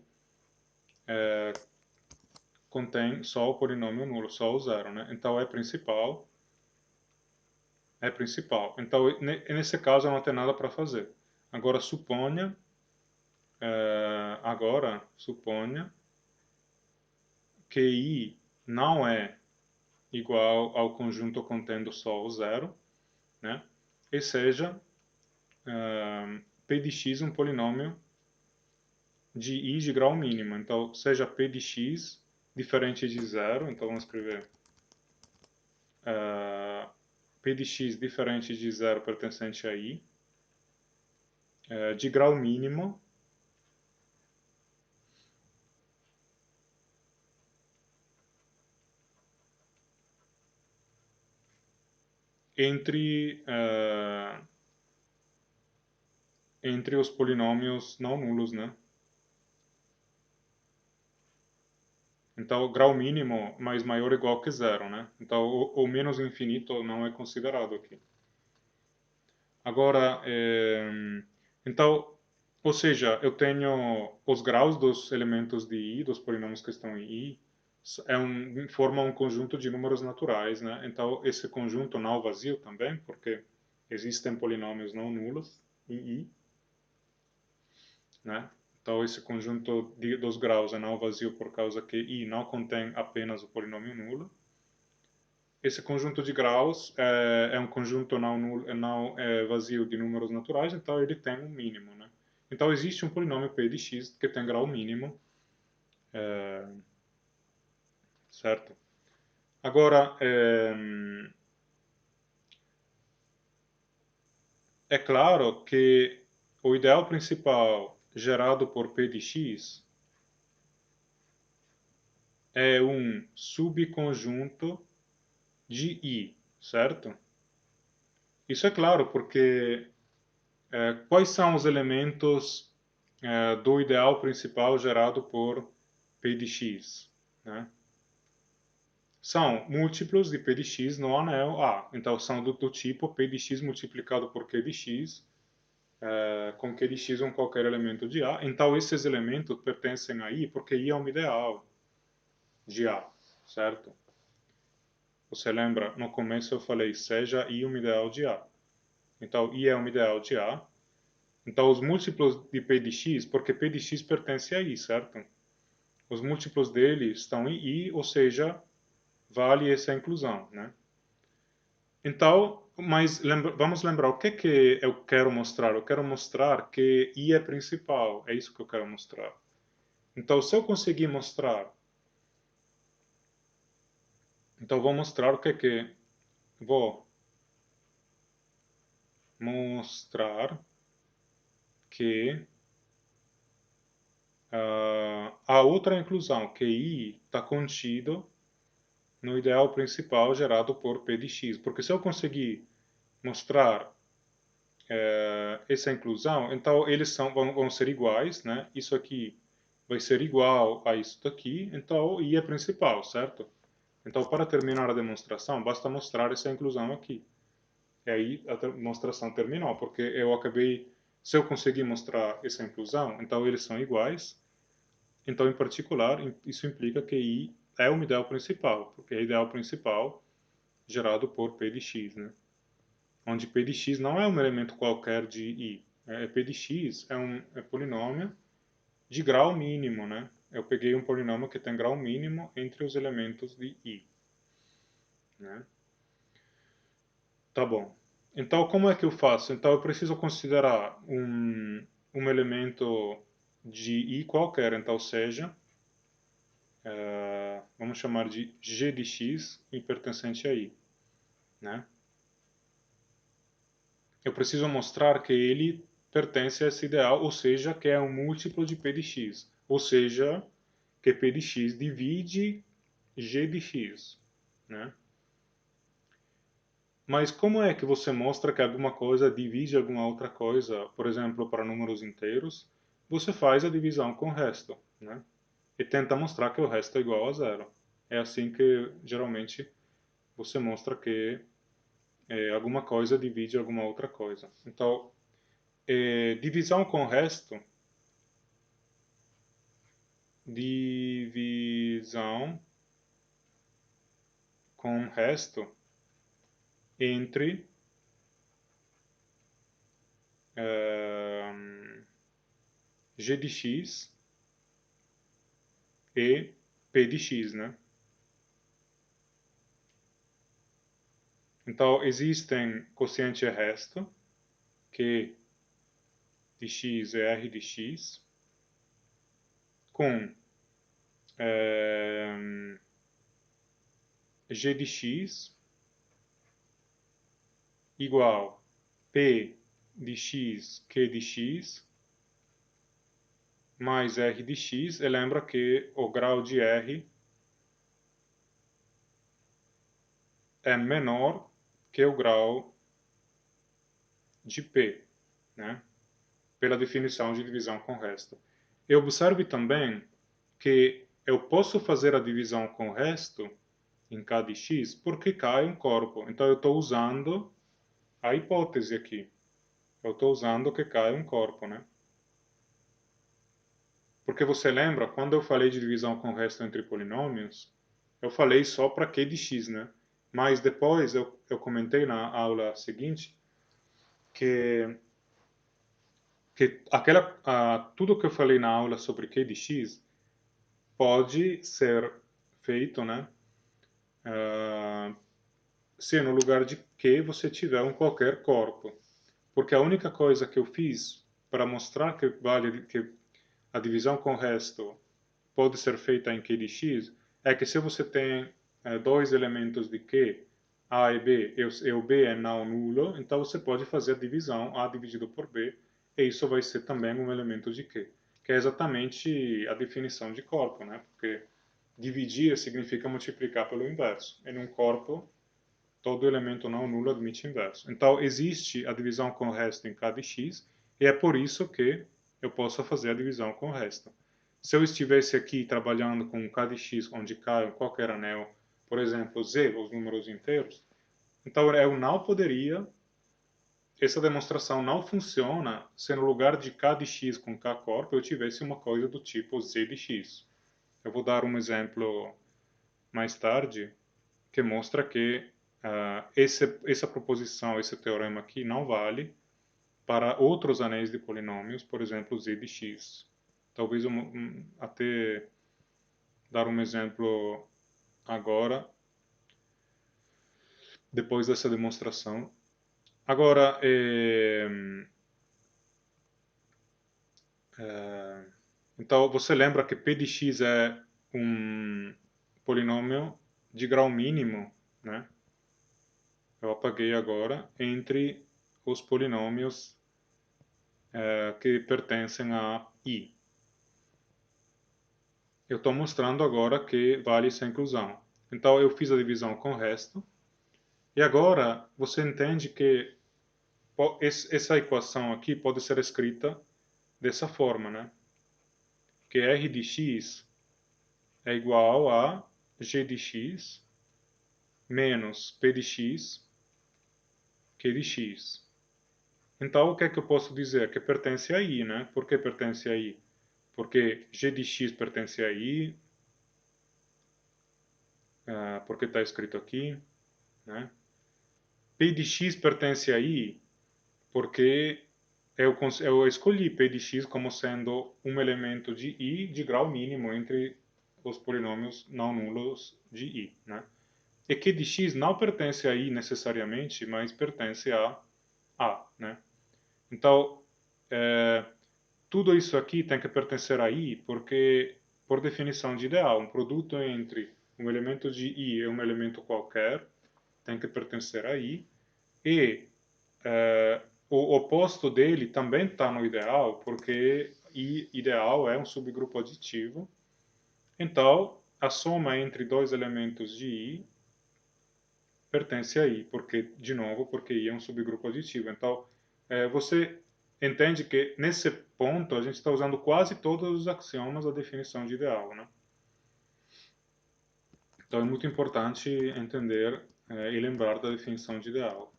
contém só o polinômio nulo, só o zero, né? Então é principal. Então, nesse caso, não tem nada para fazer. Agora suponha que I não é igual ao conjunto contendo só o zero, né? E seja P de x um polinômio de I de grau mínimo. Então, seja P de x diferente de zero, então vamos escrever P de x diferente de zero pertencente a I, de grau mínimo, entre, entre os polinômios não nulos, né? Então, grau mínimo mais maior ou igual que zero, né? Então, o menos infinito não é considerado aqui. Agora, então, ou seja, eu tenho os graus dos elementos de I, dos polinômios que estão em I, forma um conjunto de números naturais, né? Então, esse conjunto não vazio também, porque existem polinômios não nulos em I, né? Então, esse conjunto dos graus é não vazio por causa que I não contém apenas o polinômio nulo. Esse conjunto de graus é um conjunto não, nulo, não vazio de números naturais, então ele tem um mínimo, né? Então, existe um polinômio p de x que tem grau mínimo, certo? Agora, é claro que o ideal principal gerado por p de x é um subconjunto de I, certo? Isso é claro porque quais são os elementos do ideal principal gerado por p de x, né? São múltiplos de p de x no anel A. Então, são do tipo p de x multiplicado por q de x, com q de x um qualquer elemento de A. Então, esses elementos pertencem a I, porque I é um ideal de A, certo? Você lembra, no começo eu falei, seja I um ideal de A. Então, I é um ideal de A. Então, os múltiplos de p de x, porque p de x pertence a I, certo? Os múltiplos dele estão em I, ou seja, vale essa inclusão, né? Então, mas vamos lembrar o que eu quero mostrar. Eu quero mostrar que I é principal, é isso que eu quero mostrar. Então, se eu conseguir mostrar, então vou mostrar o que vou mostrar que a outra inclusão, que I está contido no ideal principal gerado por P de x. Porque se eu conseguir mostrar essa inclusão, então eles vão ser iguais, né? Isso aqui vai ser igual a isso daqui, então I é principal, certo? Então, para terminar a demonstração, basta mostrar essa inclusão aqui. E aí a demonstração terminou, porque eu acabei, se eu conseguir mostrar essa inclusão, então eles são iguais. Então, em particular, isso implica que I é o ideal principal, porque é o ideal principal gerado por P de x, né? Onde P de x não é um elemento qualquer de I. P de x é um polinômio de grau mínimo, né? Eu peguei um polinômio que tem grau mínimo entre os elementos de I, né? Tá bom. Então, como é que eu faço? Então, eu preciso considerar um elemento de I qualquer, então seja, vamos chamar de g de x e pertencente a I, né? Eu preciso mostrar que ele pertence a esse ideal, ou seja, que é um múltiplo de p de x, ou seja, que p de x divide g de x, né? Mas como é que você mostra que alguma coisa divide alguma outra coisa? Por exemplo, para números inteiros, você faz a divisão com o resto, né? E tenta mostrar que o resto é igual a zero. É assim que, geralmente, você mostra que alguma coisa divide alguma outra coisa. Então, divisão com o resto, divisão com o resto entre g de x e p de x, né? Então, existem quociente e resto, Q de x é r de x, com g de x igual p de x, q de x, mais r de x. E lembra que o grau de r é menor que o grau de p, né? Pela definição de divisão com resto. E observe também que eu posso fazer a divisão com o resto em k de x porque k é um corpo. Então eu estou usando a hipótese aqui. Eu estou usando que k é um corpo, né? Porque você lembra, quando eu falei de divisão com o resto entre polinômios, eu falei só para q de x, né? Mas depois eu comentei na aula seguinte que tudo que eu falei na aula sobre q de x pode ser feito, né? Se no lugar de que você tiver um qualquer corpo. Porque a única coisa que eu fiz para mostrar que a divisão com o resto pode ser feita em q de x é que se você tem dois elementos de q, a e b, e o b é não nulo, então você pode fazer a divisão a dividido por b, e isso vai ser também um elemento de q, que é exatamente a definição de corpo, né? Porque dividir significa multiplicar pelo inverso. Em um corpo, todo elemento não nulo admite inverso. Então, existe a divisão com o resto em k de x, e é por isso que eu posso fazer a divisão com o resto. Se eu estivesse aqui trabalhando com k de x, onde k é qualquer anel, por exemplo, z, os números inteiros, então eu não poderia, essa demonstração não funciona se no lugar de k de x com k corpo eu tivesse uma coisa do tipo z de x. Eu vou dar um exemplo mais tarde que mostra que essa proposição, esse teorema aqui não vale para outros anéis de polinômios, por exemplo, z de x. Talvez até dar um exemplo agora, depois dessa demonstração. Agora, então você lembra que p de x é um polinômio de grau mínimo, né? Eu apaguei agora, entre os polinômios que pertencem a I. Eu estou mostrando agora que vale essa inclusão. Então eu fiz a divisão com o resto. E agora você entende que essa equação aqui pode ser escrita dessa forma, né? Que r de x é igual a g de x menos p de x q de x. Então o que é que eu posso dizer? Que pertence a I, né? Por que pertence a I? Porque g de x pertence a I, porque está escrito aqui, né? P de x pertence a I porque eu escolhi P de x como sendo um elemento de I de grau mínimo entre os polinômios não nulos de I, né? E Q de x não pertence a I necessariamente, mas pertence a, né? Então, tudo isso aqui tem que pertencer a I porque, por definição de ideal, um produto entre um elemento de I e um elemento qualquer tem que pertencer a I, e o oposto dele também está no ideal, porque I ideal é um subgrupo aditivo. Então, a soma entre dois elementos de I pertence a I, porque, de novo, porque I é um subgrupo aditivo. Então, você entende que nesse ponto a gente está usando quase todos os axiomas da definição de ideal, né? Então é muito importante entender e lembrar da definição de ideal.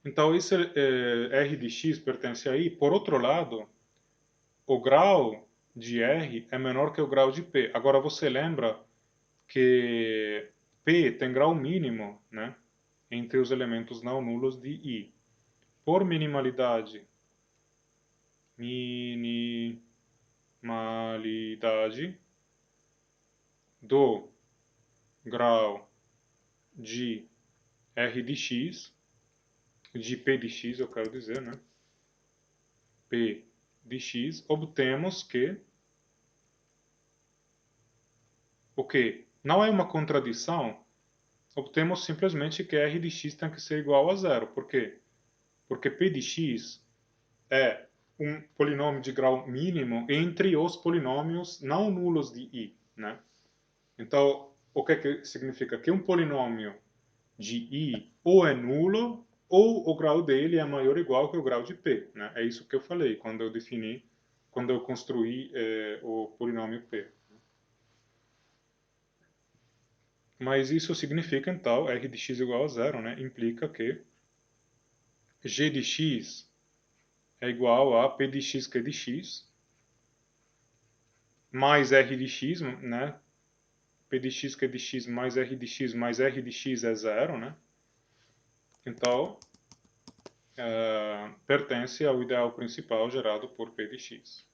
Então, isso R de x pertence a I. Por outro lado, o grau de R é menor que o grau de P. Agora, você lembra que P tem grau mínimo, né, entre os elementos não nulos de I. Por minimalidade do grau de R de x, de P de x, eu quero dizer, né, P de x, obtemos que o que não é uma contradição, obtemos simplesmente que R de x tem que ser igual a zero. Por quê? Porque P de x é um polinômio de grau mínimo entre os polinômios não nulos de I, né? Então, o que significa? Que um polinômio de I ou é nulo ou o grau dele é maior ou igual que o grau de P, né? É isso que eu falei quando eu defini, quando eu construí o polinômio P. Mas isso significa, então, R de x igual a zero, né? Implica que G de x é igual a P de x que é de x, mais R de x, né? P de x que é de x mais R de x mais R de x é zero, né? Então, pertence ao ideal principal gerado por P de x.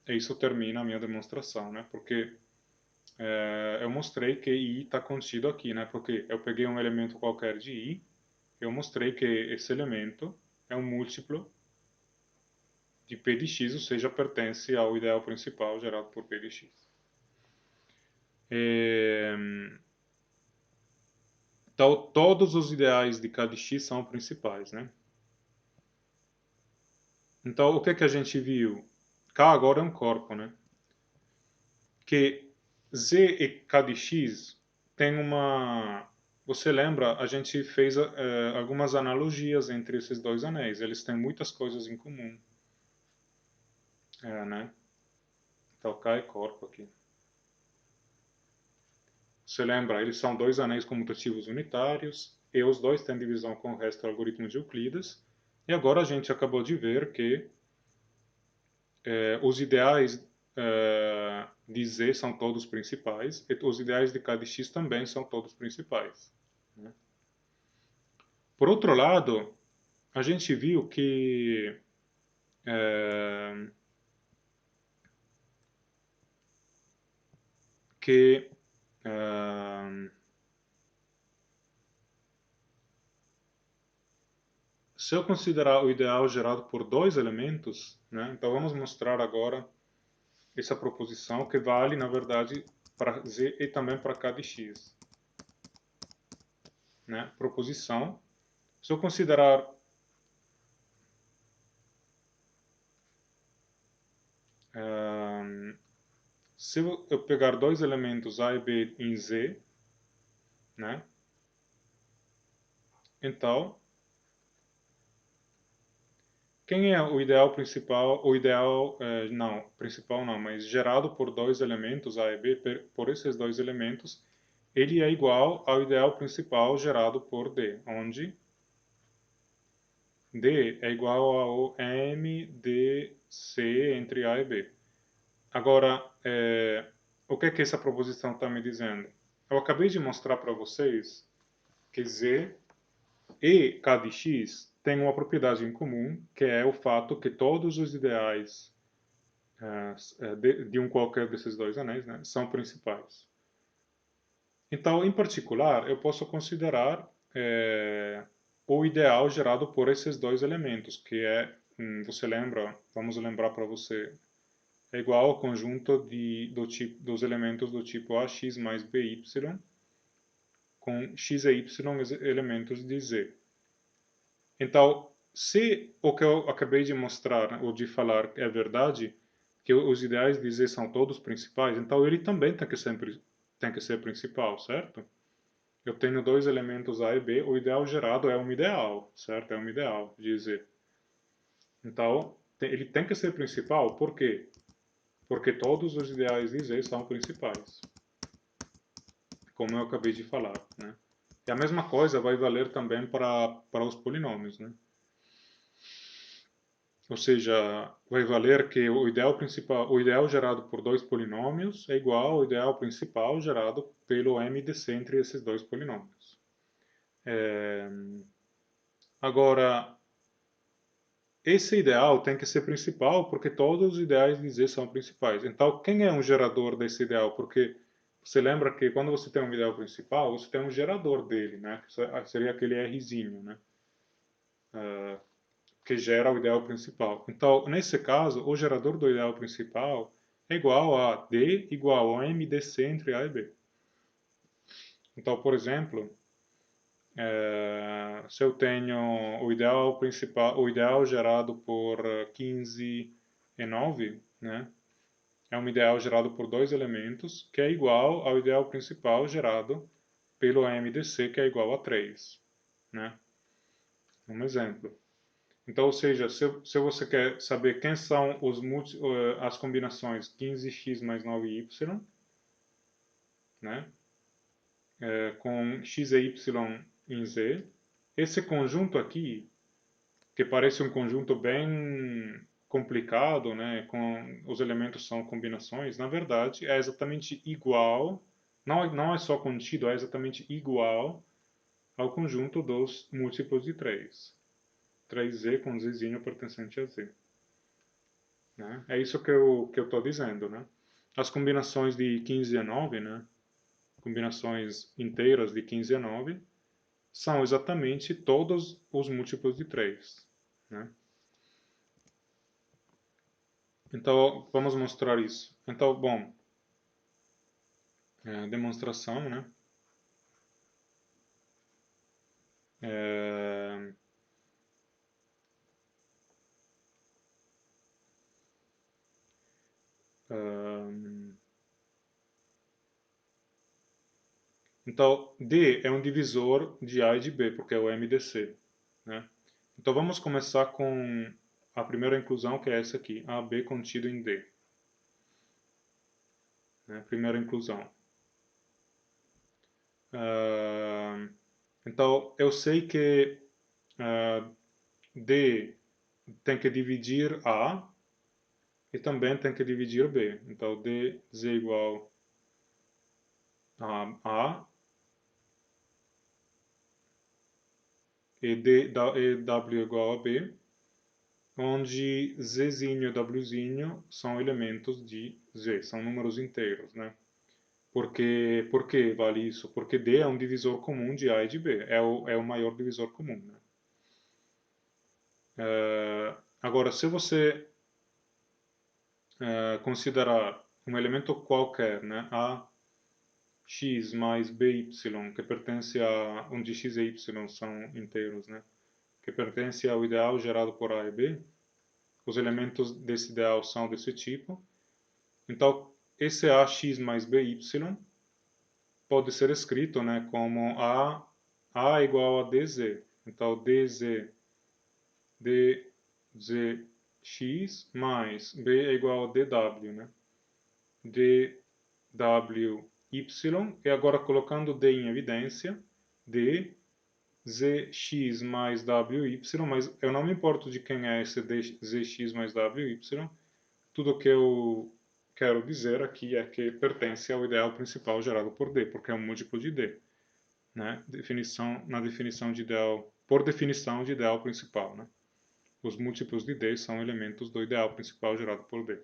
E isso termina a minha demonstração, né? Porque eu mostrei que I está contido aqui, né? Porque eu peguei um elemento qualquer de I, eu mostrei que esse elemento é um múltiplo de P de x, ou seja, pertence ao ideal principal gerado por P de x. Então, todos os ideais de K de x são principais, né? Então, o que que a gente viu? K agora é um corpo, né? Que Z e K de x tem uma... Você lembra, a gente fez algumas analogias entre esses dois anéis. Eles têm muitas coisas em comum. Né? Então, K é corpo aqui. Você lembra, eles são dois anéis comutativos unitários, e os dois têm divisão com o resto do algoritmo de Euclides. E agora a gente acabou de ver que os ideais de Z são todos principais, e os ideais de K de X também são todos principais. Né? Por outro lado, a gente viu que é, se eu considerar o ideal gerado por dois elementos, né, então vamos mostrar agora essa proposição que vale, na verdade, para Z e também para K de X. Né? Proposição. Se eu considerar se eu pegar dois elementos A e B em Z, né, então, quem é o ideal principal, o ideal, não, principal não, mas gerado por dois elementos, A e B, por esses dois elementos, ele é igual ao ideal principal gerado por D, onde D é igual ao MDC entre A e B. Agora, o que é que essa proposição está me dizendo? Eu acabei de mostrar para vocês que Z e K de X têm uma propriedade em comum, que é o fato que todos os ideais de um qualquer desses dois anéis, né, são principais. Então, em particular, eu posso considerar o ideal gerado por esses dois elementos, que é, você lembra, vamos lembrar para você, é igual ao conjunto dos elementos do tipo AX mais BY com X e Y elementos de Z. Então, se o que eu acabei de mostrar, ou de falar, é verdade, que os ideais de Z são todos principais, então ele também tem que ser principal, certo? Eu tenho dois elementos A e B, o ideal gerado é um ideal, certo? É um ideal de Z. Então, ele tem que ser principal, por quê? Porque todos os ideais de Z são principais, como eu acabei de falar, né? E a mesma coisa vai valer também para os polinômios, né? Ou seja, vai valer que o ideal principal, o ideal gerado por dois polinômios é igual ao ideal principal gerado pelo MDC entre esses dois polinômios. Agora, esse ideal tem que ser principal porque todos os ideais de Z são principais. Então, quem é um gerador desse ideal? Porque você lembra que quando você tem um ideal principal, você tem um gerador dele, né? Que seria aquele Rzinho, né? Que gera o ideal principal. Então, nesse caso, o gerador do ideal principal é igual a D igual a MDC entre A e B. Então, por exemplo, se eu tenho o ideal principal, o ideal gerado por 15 e 9, né? É um ideal gerado por dois elementos, que é igual ao ideal principal gerado pelo MDC, que é igual a 3, né? Um exemplo. Então, ou seja, se você quer saber quem são as combinações 15x mais 9y, né, com x e y em z, esse conjunto aqui, que parece um conjunto bem complicado, né, com os elementos são combinações, na verdade é exatamente igual, não é só contido, é exatamente igual ao conjunto dos múltiplos de 3. 3z com zzinho pertencente a z. Né? É isso que eu estou dizendo, né? As combinações de 15 a 9, né? Combinações inteiras de 15 a 9, são exatamente todos os múltiplos de 3. Né? Então, vamos mostrar isso. Então, bom, demonstração, né? É, um, então, D é um divisor de A e de B, porque é o MDC. Né? Então, vamos começar com a primeira inclusão, que é essa aqui, AB contido em D. Né? Primeira inclusão. Então, eu sei que D tem que dividir A e também tem que dividir B. Então, dz igual a A e W igual a B, onde Zzinho e Wzinho são elementos de Z, são números inteiros, né? Por que vale isso? Porque D é um divisor comum de A e de B, é o maior divisor comum, né? Agora, se você considerar um elemento qualquer, né, a x mais by, que pertence a onde x e y são inteiros, né, que pertence ao ideal gerado por A e B, os elementos desse ideal são desse tipo. Então, esse ax mais by pode ser escrito, né, como a igual a dz. Então, dzx mais b é igual a dw, né? dwy, e agora colocando d em evidência, d zx mais wy, mas eu não me importo de quem é esse zx mais wy, tudo que eu quero dizer aqui é que pertence ao ideal principal gerado por d, porque é um múltiplo de d, né? Na definição de ideal, por definição de ideal principal, né? Os múltiplos de d são elementos do ideal principal gerado por d.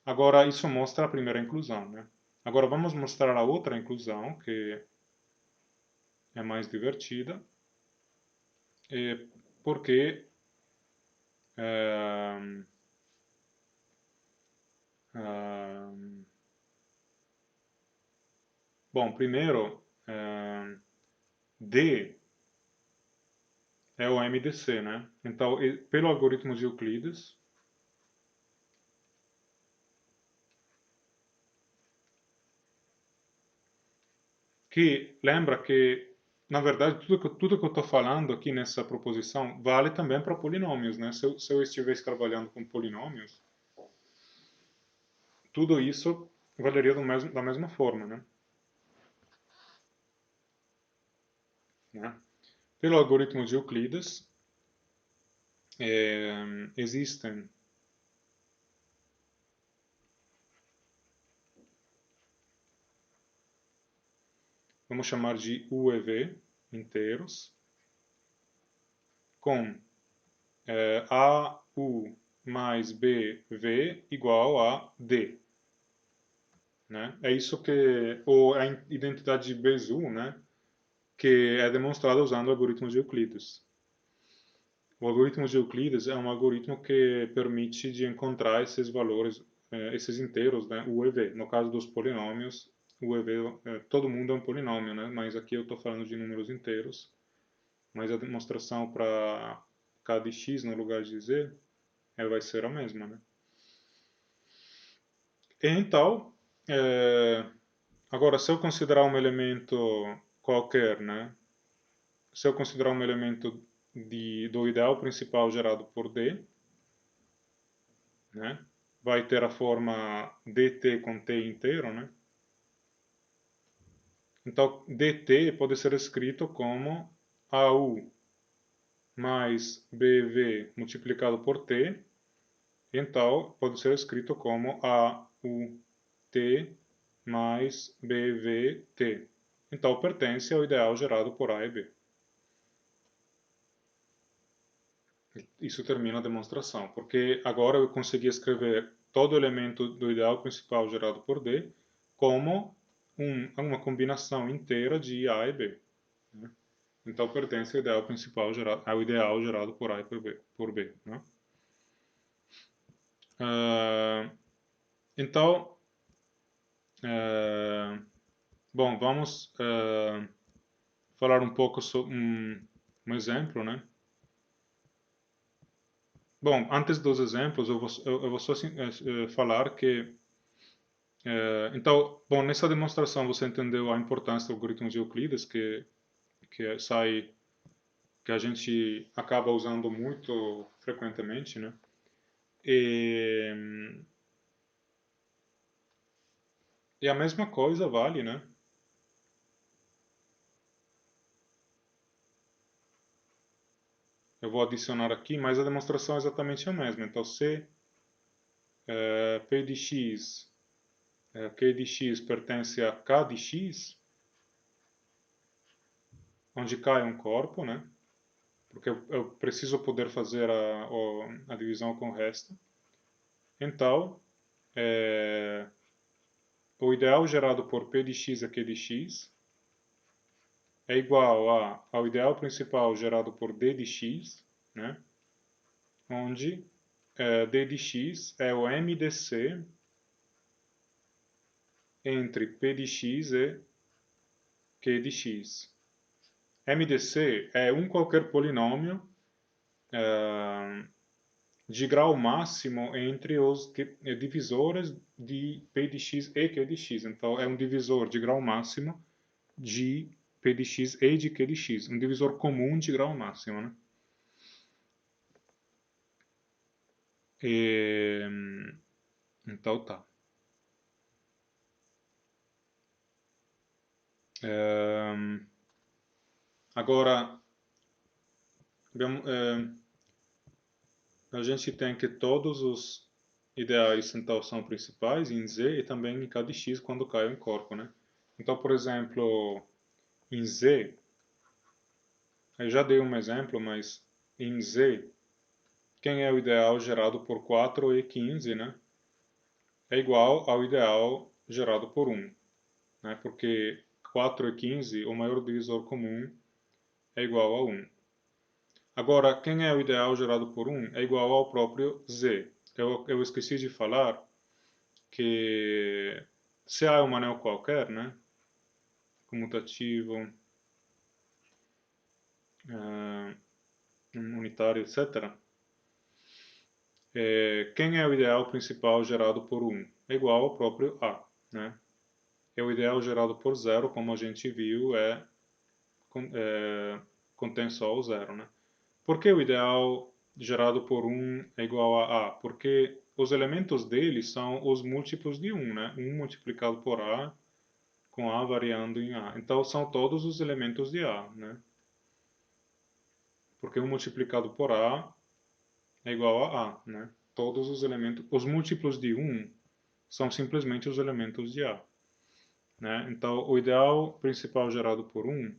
Agora, isso mostra a primeira inclusão, né? Agora, vamos mostrar a outra inclusão, que é mais divertida, porque, é, bom, primeiro, D é o MDC, né? Então, pelo algoritmo de Euclides, que lembra que, na verdade, tudo que eu estou falando aqui nessa proposição vale também para polinômios, né? Se eu estivesse trabalhando com polinômios, tudo isso valeria da mesma forma, né? Né? Pelo algoritmo de Euclides, existem, vamos chamar de U e V inteiros, com AU mais BV igual a D. Né? É isso que, ou a identidade de Bezout, né? Que é demonstrada usando o algoritmo de Euclides. O algoritmo de Euclides é um algoritmo que permite de encontrar esses valores, esses inteiros, né, U e V. No caso dos polinômios, U e V, todo mundo é um polinômio, né, mas aqui eu estou falando de números inteiros, mas a demonstração para k de x no lugar de z vai ser a mesma. Né? Então, agora, se eu considerar um elemento qualquer, né, se eu considerar um elemento do ideal principal gerado por D, né? Vai ter a forma dt com t inteiro, né? Então, dt pode ser escrito como AU mais BV multiplicado por t. Então, pode ser escrito como AUT mais BVT. Então, pertence ao ideal gerado por A e B. Isso termina a demonstração, porque agora eu consegui escrever todo elemento do ideal principal gerado por D como uma combinação inteira de A e B. Né? Então pertence ao ideal principal gerado, ao ideal gerado por A e por B. Né? Então, bom, vamos falar um pouco sobre um exemplo, né? Bom, antes dos exemplos, eu vou só falar que então, bom, nessa demonstração você entendeu a importância do algoritmo de Euclides, que a gente acaba usando muito frequentemente, né? E, e a mesma coisa vale, né? Eu vou adicionar aqui, mas a demonstração é exatamente a mesma. Então, se P de x, Q de x pertence a K de x, onde K é um corpo, né? Porque eu preciso poder fazer a divisão com o resto. Então, o ideal gerado por P de x a Q de x é igual ao ideal principal gerado por D de x, né? Onde D de x é o MDC entre P de x e Q de x. MDC é um qualquer polinômio de grau máximo entre os divisores de P de x e Q de x. Então, é um divisor de grau máximo de P de x e de Q de x. Um divisor comum de grau máximo, né? E, então, tá. Agora, a gente tem que todos os ideais então são principais em Z e também em K de X quando cai em corpo, né? Então, por exemplo, em Z, eu já dei um exemplo, mas em Z, quem é o ideal gerado por 4 e 15, né? É igual ao ideal gerado por 1, né? Porque 4 e 15, o maior divisor comum é igual a 1. Agora, quem é o ideal gerado por 1 é igual ao próprio Z. Eu esqueci de falar que se A é um anel qualquer, né, comutativo, uh, unitário, etc., quem é o ideal principal gerado por 1? É igual ao próprio A. Né? E o ideal gerado por zero, como a gente viu, contém só o zero, né? Por que o ideal gerado por um é igual a A? Porque os elementos dele são os múltiplos de um, né? Um multiplicado por A, com A variando em A. Então, são todos os elementos de A, né? Porque um multiplicado por A é igual a A, né? Todos os elementos, os múltiplos de um são simplesmente os elementos de A, né? Então, o ideal principal gerado por um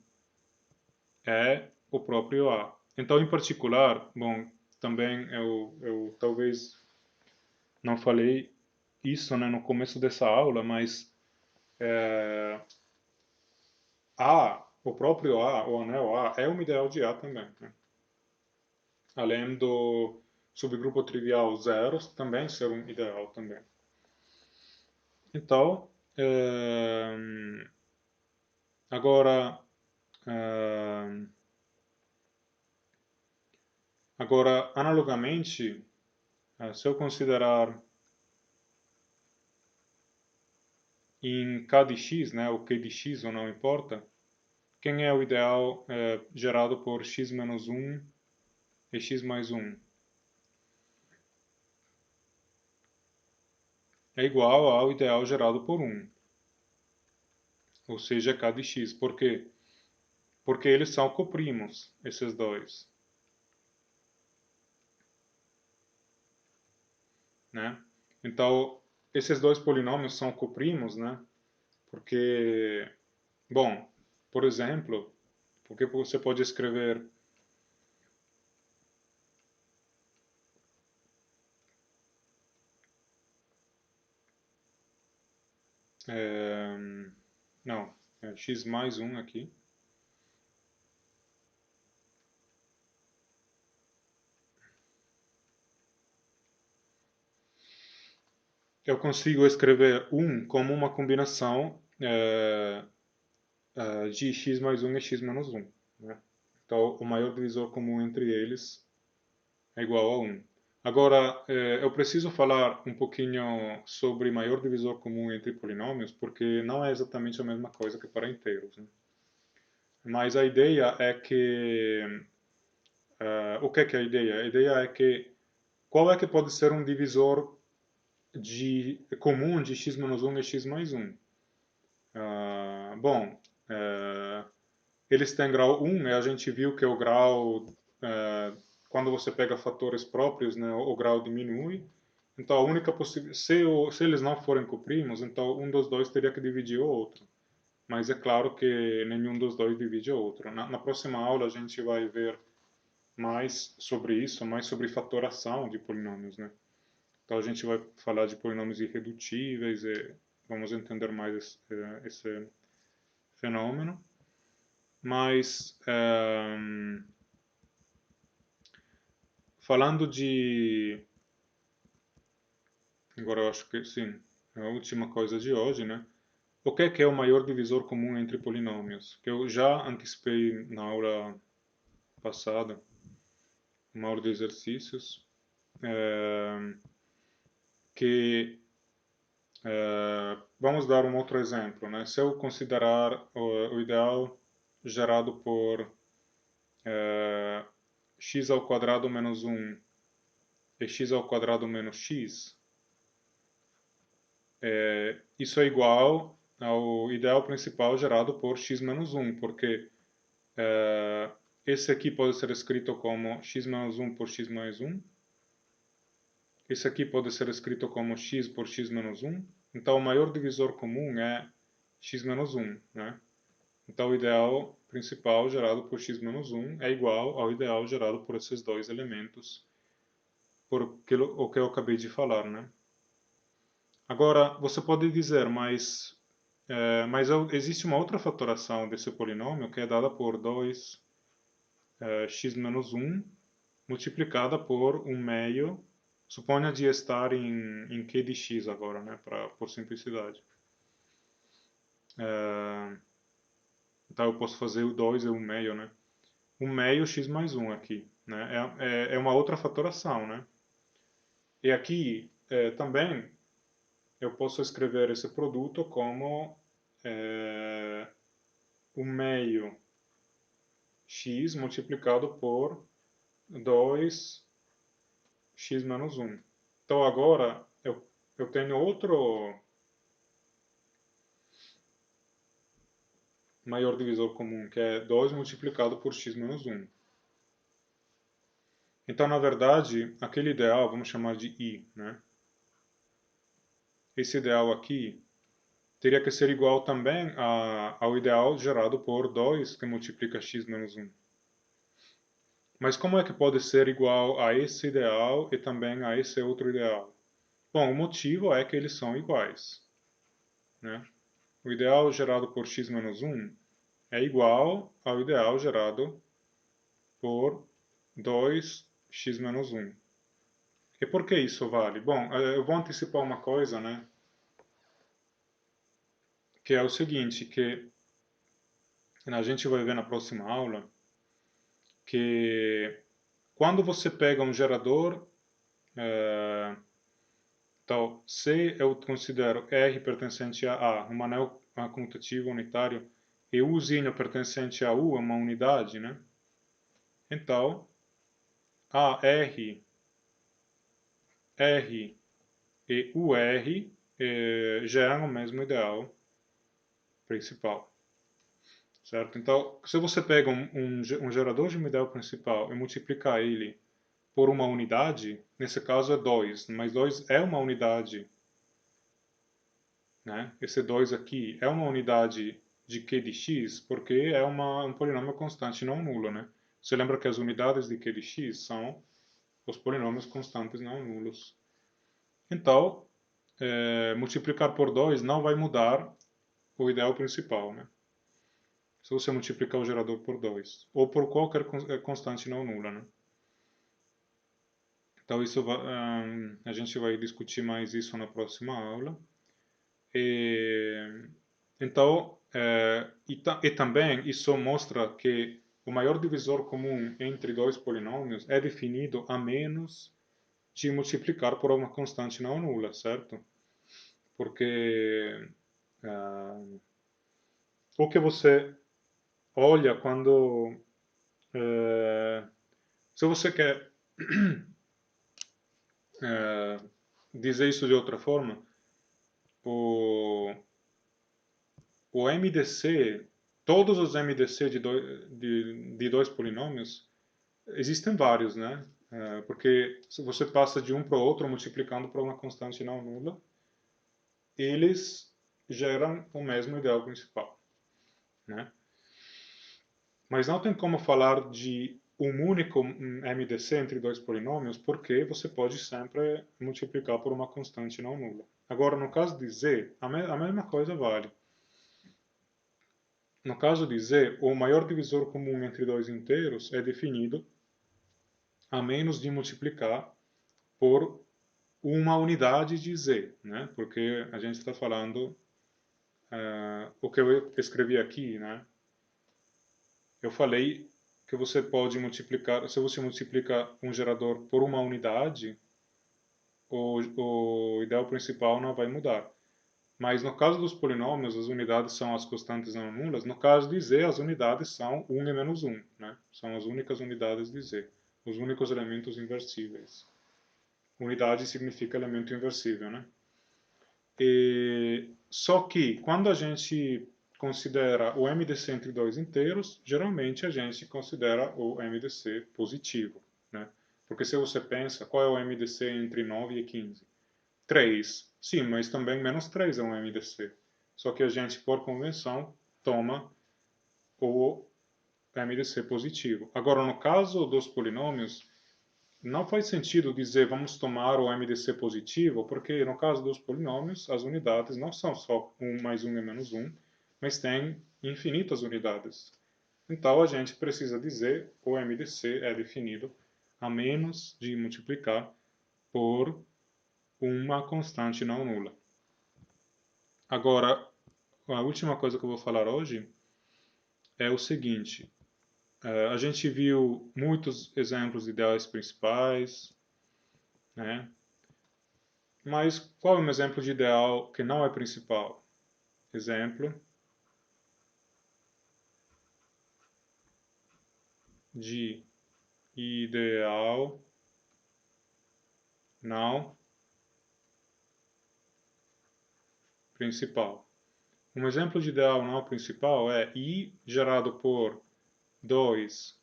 é o próprio A. Então, em particular, bom, também eu talvez não falei isso, né, no começo dessa aula, mas é, A, o próprio A, o anel A, é um ideal de A também, né? Além do subgrupo trivial zeros, também ser um ideal também. Então, agora, é, agora, analogamente, se eu considerar em k de x, né, o q de x ou não importa, quem é o ideal gerado por x menos 1 e x mais 1? É igual ao ideal gerado por 1, ou seja, k de x. Por quê? Porque eles são coprimos, esses dois, né? Então, esses dois polinômios são coprimos, né? Porque, bom, por exemplo, porque você pode escrever é, não, é x mais 1 aqui. Eu consigo escrever 1 como uma combinação de x mais 1 e x menos 1, né? Então, o maior divisor comum entre eles é igual a 1. Agora, eu preciso falar um pouquinho sobre maior divisor comum entre polinômios, porque não é exatamente a mesma coisa que para inteiros, né? Mas a ideia é que... o que é a ideia? A ideia é que qual é que pode ser um divisor comum de x menos 1 e x mais 1? Bom, eles têm grau 1, e a gente viu que o grau, quando você pega fatores próprios, né, o grau diminui. Então, a única possibilidade, se eles não forem coprimos, então um dos dois teria que dividir o outro. Mas é claro que nenhum dos dois divide o outro. Na próxima aula a gente vai ver mais sobre isso, mais sobre fatoração de polinômios, né? Então a gente vai falar de polinômios irredutíveis e vamos entender mais esse fenômeno. Mas, falando de... Agora eu acho que sim, é a última coisa de hoje, né? O que é o maior divisor comum entre polinômios? Que eu já antecipei na aula passada, uma aula de exercícios, que vamos dar um outro exemplo, né? Se eu considerar o ideal gerado por x ao quadrado menos 1 e x ao quadrado menos x, isso é igual ao ideal principal gerado por x menos 1, porque esse aqui pode ser escrito como x menos 1 por x mais 1, esse aqui pode ser escrito como x por x menos 1, então o maior divisor comum é x menos 1, né? Então o ideal principal gerado por x menos 1 é igual ao ideal gerado por esses dois elementos, por o que eu acabei de falar, né? Agora, você pode dizer, existe uma outra fatoração desse polinômio que é dada por 2 x menos 1 multiplicada por 1 meio, suponha de estar em q de x agora, né, por simplicidade. Então eu posso fazer o 2 e o 1 meio, né? 1 meio x mais 1 aqui, né? É uma outra fatoração, né? E aqui também eu posso escrever esse produto como o meio x multiplicado por 2x menos 1. Então agora eu tenho outro maior divisor comum, que é 2 multiplicado por x menos 1. Então, na verdade, aquele ideal, vamos chamar de I, né? Esse ideal aqui teria que ser igual também ao ideal gerado por 2, que multiplica x menos 1. Mas como é que pode ser igual a esse ideal e também a esse outro ideal? Bom, o motivo é que eles são iguais, né? O ideal gerado por x menos 1 é igual ao ideal gerado por 2x menos 1. E por que isso vale? Bom, eu vou antecipar uma coisa, né? Que é o seguinte, que a gente vai ver na próxima aula, que quando você pega um gerador, então, se eu considero R pertencente a A, um anel comutativo unitário, e Uzinho pertencente a U, é uma unidade, né? Então, A, R e UR geram o mesmo ideal principal, certo? Então, se você pega um gerador de um ideal principal e multiplicar ele por uma unidade, nesse caso é 2, mas 2 é uma unidade, né? Esse 2 aqui é uma unidade de Q de x, porque é um polinômio constante não nulo, né? Você lembra que as unidades de Q de x são os polinômios constantes não nulos. Então, multiplicar por 2 não vai mudar o ideal principal, né? Se você multiplicar o gerador por 2, ou por qualquer constante não nula, né? Então, a gente vai discutir mais isso na próxima aula. Então, e também isso mostra que o maior divisor comum entre dois polinômios é definido a menos de multiplicar por uma constante não nula, certo? Porque o que você olha quando... se você quer dizer isso de outra forma, o, o MDC, todos os MDC de dois polinômios, existem vários, né? Porque se você passa de um para o outro multiplicando por uma constante não nula, eles geram o mesmo ideal principal, né? Mas não tem como falar de um único MDC entre dois polinômios, porque você pode sempre multiplicar por uma constante não nula. Agora, no caso de Z, a mesma coisa vale. No caso de Z, o maior divisor comum entre dois inteiros é definido a menos de multiplicar por uma unidade de Z, né? Porque a gente está falando o que eu escrevi aqui, né? Eu falei que você pode multiplicar, se você multiplica um gerador por uma unidade, o ideal principal não vai mudar. Mas no caso dos polinômios, as unidades são as constantes não nulas. No caso de Z, as unidades são 1 e menos 1, né? São as únicas unidades de Z, os únicos elementos inversíveis. Unidade significa elemento inversível, né? Só que, quando a gente considera o MDC entre dois inteiros, geralmente a gente considera o MDC positivo, né? Porque se você pensa, qual é o MDC entre 9 e 15? 3. Sim, mas também menos 3 é um MDC. Só que a gente, por convenção, toma o MDC positivo. Agora, no caso dos polinômios, não faz sentido dizer vamos tomar o MDC positivo, porque no caso dos polinômios, as unidades não são só 1 mais 1 é menos 1, mas tem infinitas unidades. Então a gente precisa dizer que o MDC é definido a menos de multiplicar por uma constante não nula. Agora, a última coisa que eu vou falar hoje é o seguinte. A gente viu muitos exemplos de ideais principais, né? Mas qual é um exemplo de ideal que não é principal? Exemplo. de ideal não principal. Um exemplo de ideal não principal é I gerado por 2x,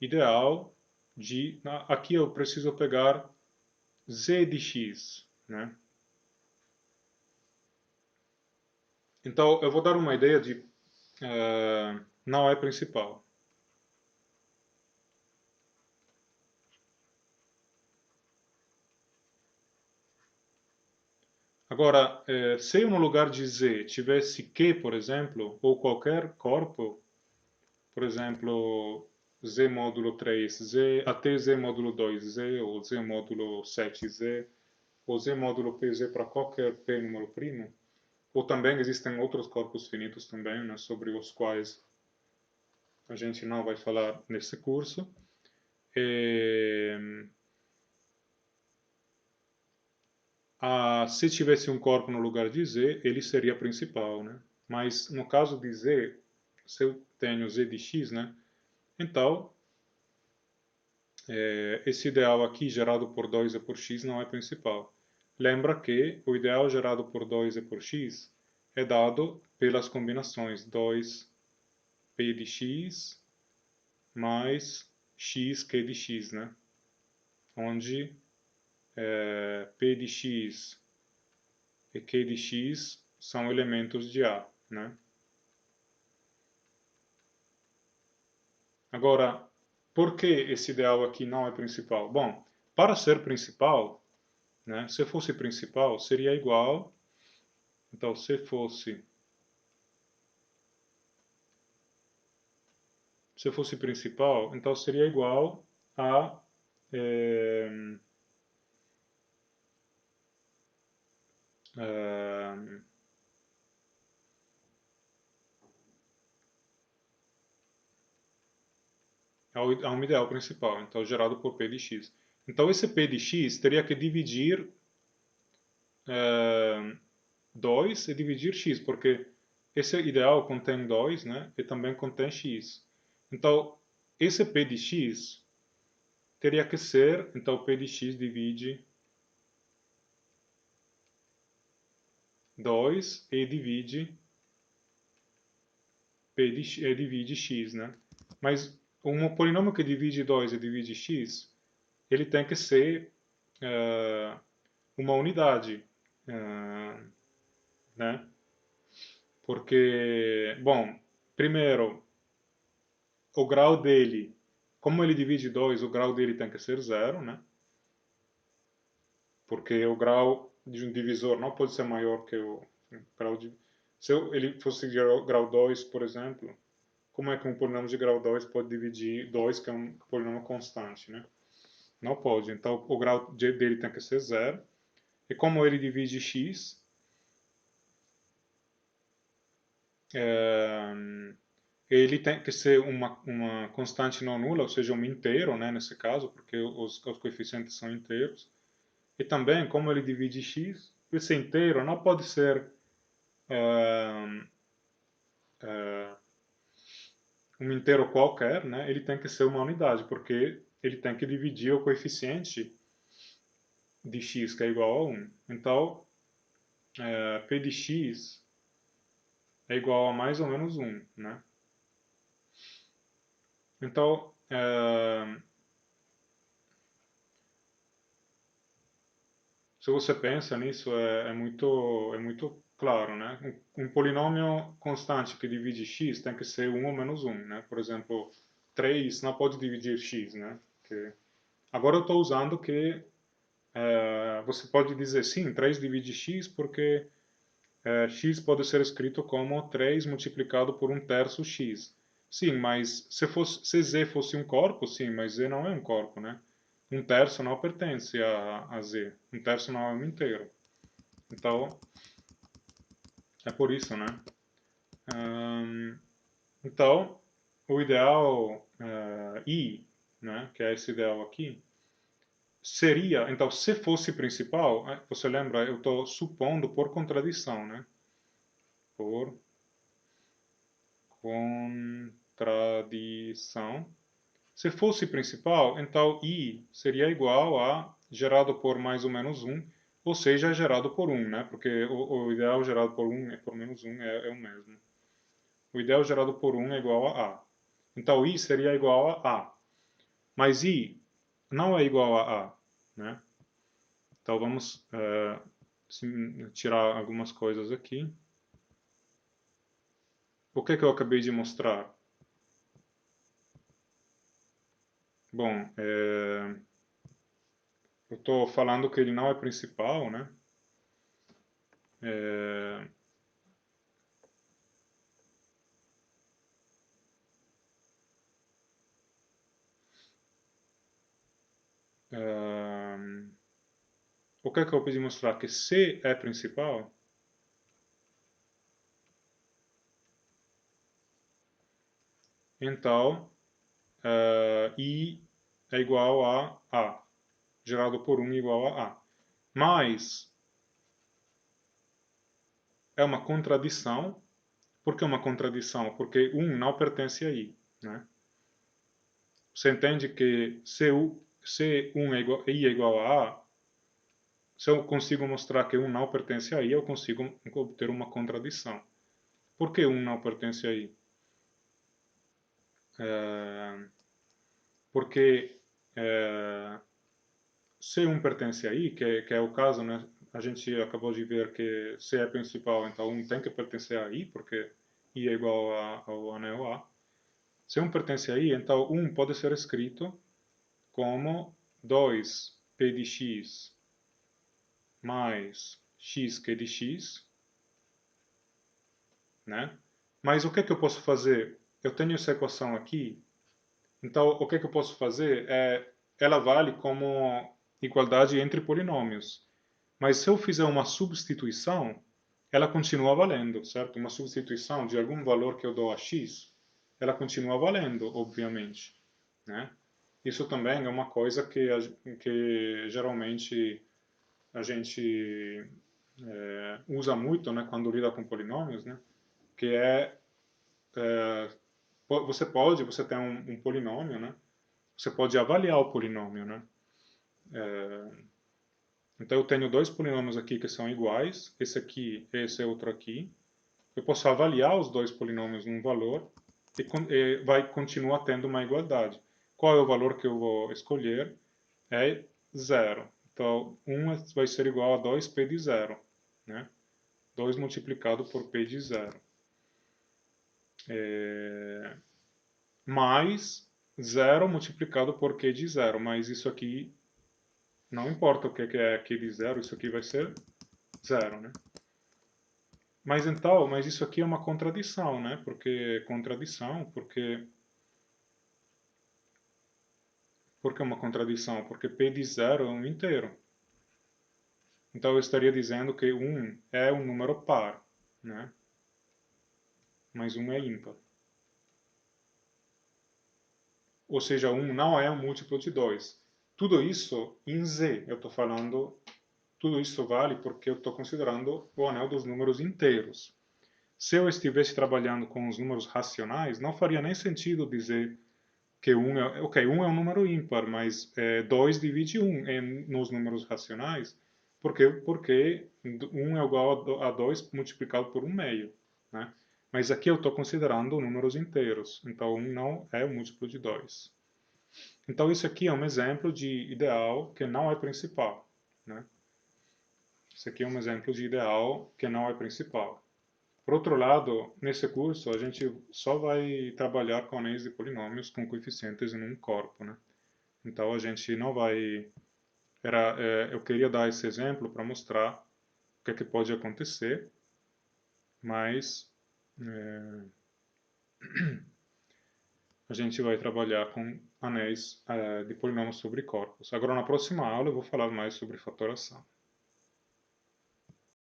ideal de... Aqui eu preciso pegar z de x, né? Então, eu vou dar uma ideia de não é principal. Agora, se eu no lugar de z tivesse q, por exemplo, ou qualquer corpo, por exemplo, z módulo 3, z, até z módulo 2z, ou z módulo 7z, ou z módulo pz para qualquer p número primo, ou também existem outros corpos finitos também, né, sobre os quais a gente não vai falar nesse curso. Se tivesse um corpo no lugar de z, ele seria principal, né? Mas no caso de z, se eu tenho z de x, né? Então, esse ideal aqui gerado por 2e por x não é principal. Lembra que o ideal gerado por 2e por x é dado pelas combinações 2p de x mais xq de x, né? Onde p de x e q de x são elementos de A, né? Agora, por que esse ideal aqui não é principal? Bom, para ser principal, né, se fosse principal, seria igual... Então, se fosse principal, então seria igual a... É, é, a um ideal principal, então gerado por P de x. Então, esse P de x teria que dividir 2 e dividir x, porque esse ideal contém 2, né, e também contém x. Então, esse P de x teria que ser, então P de x divide 2 e divide divide x, né? Mas um polinômio que divide 2 e divide x, ele tem que ser uma unidade, né? Porque, bom, primeiro, o grau dele, como ele divide 2, o grau dele tem que ser zero, né? Porque o grau de um divisor não pode ser maior que o grau de... Se ele fosse grau 2, por exemplo, como é que um polinômio de grau 2 pode dividir 2, que é um polinômio constante, né? Não pode. Então, o grau dele tem que ser zero. E como ele divide x, é, ele tem que ser uma constante não nula, ou seja, um inteiro, né, nesse caso, porque os coeficientes são inteiros. E também, como ele divide x, esse inteiro não pode ser é, é, um inteiro qualquer, né? Ele tem que ser uma unidade, porque ele tem que dividir o coeficiente de x, que é igual a 1. Então, p de x é igual a mais ou menos 1, né? Então, se você pensa nisso, é muito claro, né? Um polinômio constante que divide x tem que ser 1 ou menos 1, né? Por exemplo, 3 não pode dividir x, né? Agora eu estou usando que você pode dizer sim, 3 divide x porque x pode ser escrito como 3 multiplicado por 1/3 x. Sim, mas se z fosse um corpo, sim, mas z não é um corpo, né? 1/3 não pertence a z. 1/3 não é um inteiro. Então, é por isso, né? Então, o ideal I, né, que é esse ideal aqui, seria, então, se fosse principal, você lembra, eu estou supondo por contradição, né? Por contradição. contradição. Se fosse principal, então I seria igual a gerado por mais ou menos 1, ou seja, gerado por 1, né? Porque o ideal gerado por 1 e por menos 1 é o mesmo. O ideal gerado por 1 é igual a A. Então, I seria igual a A. Mas I não é igual a A, né? Então, vamos tirar algumas coisas aqui. O que eu acabei de mostrar? Bom, eu estou falando que ele não é principal, né? É, o que eu pedi mostrar? Que C é principal. Então, I é igual a A, gerado por 1 igual a A. Mas é uma contradição. Por que uma contradição? Porque 1 não pertence a I, né? Você entende que se 1 é igual, I é igual a A, se eu consigo mostrar que 1 não pertence a I, eu consigo obter uma contradição. Por que 1 não pertence a I? Porque se 1 pertence a I, que é o caso, né? A gente acabou de ver que se é principal, então 1 tem que pertencer a I, porque I é igual ao anel A. Se 1 pertence a I, então 1 pode ser escrito como 2p de x mais xq de x, né? Mas o que eu posso fazer? Eu tenho essa equação aqui, então o que eu posso fazer é, ela vale como igualdade entre polinômios. Mas se eu fizer uma substituição, ela continua valendo, certo? Uma substituição de algum valor que eu dou a x, ela continua valendo, obviamente, né? Isso também é uma coisa que geralmente a gente usa muito, né, quando lida com polinômios, né? Que é você tem um polinômio, né? Você pode avaliar o polinômio, né? Então eu tenho dois polinômios aqui que são iguais, esse aqui e esse outro aqui. Eu posso avaliar os dois polinômios num valor e vai continuar tendo uma igualdade. Qual é o valor que eu vou escolher? É zero. Então, 1 vai ser igual a 2p de zero, né? 2 multiplicado por p de zero. Mais zero multiplicado por q de zero. Mas isso aqui, não importa o que é q de zero, isso aqui vai ser zero, né? Mas isso aqui é uma contradição, né? Por que uma contradição? Porque p de zero é um inteiro. Então eu estaria dizendo que 1 é um número par, né? Mas 1 é ímpar. Ou seja, 1 não é um múltiplo de 2. Tudo isso em Z, eu estou falando, tudo isso vale porque eu estou considerando o anel dos números inteiros. Se eu estivesse trabalhando com os números racionais, não faria nem sentido dizer que 1 é, ok, 1 é um número ímpar, mas 2 divide 1 nos números racionais, porque 1 é igual a 2 multiplicado por 1 meio, né? Mas aqui eu estou considerando números inteiros, então 1 não é um múltiplo de 2. Então isso aqui é um exemplo de ideal que não é principal, né? Isso aqui é um exemplo de ideal que não é principal. Por outro lado, nesse curso a gente só vai trabalhar com anéis de polinômios com coeficientes em um corpo, né? Então a gente não vai... eu queria dar esse exemplo para mostrar o que, é que pode acontecer, mas a gente vai trabalhar com anéis de polinômios sobre corpos. Agora na próxima aula eu vou falar mais sobre fatoração.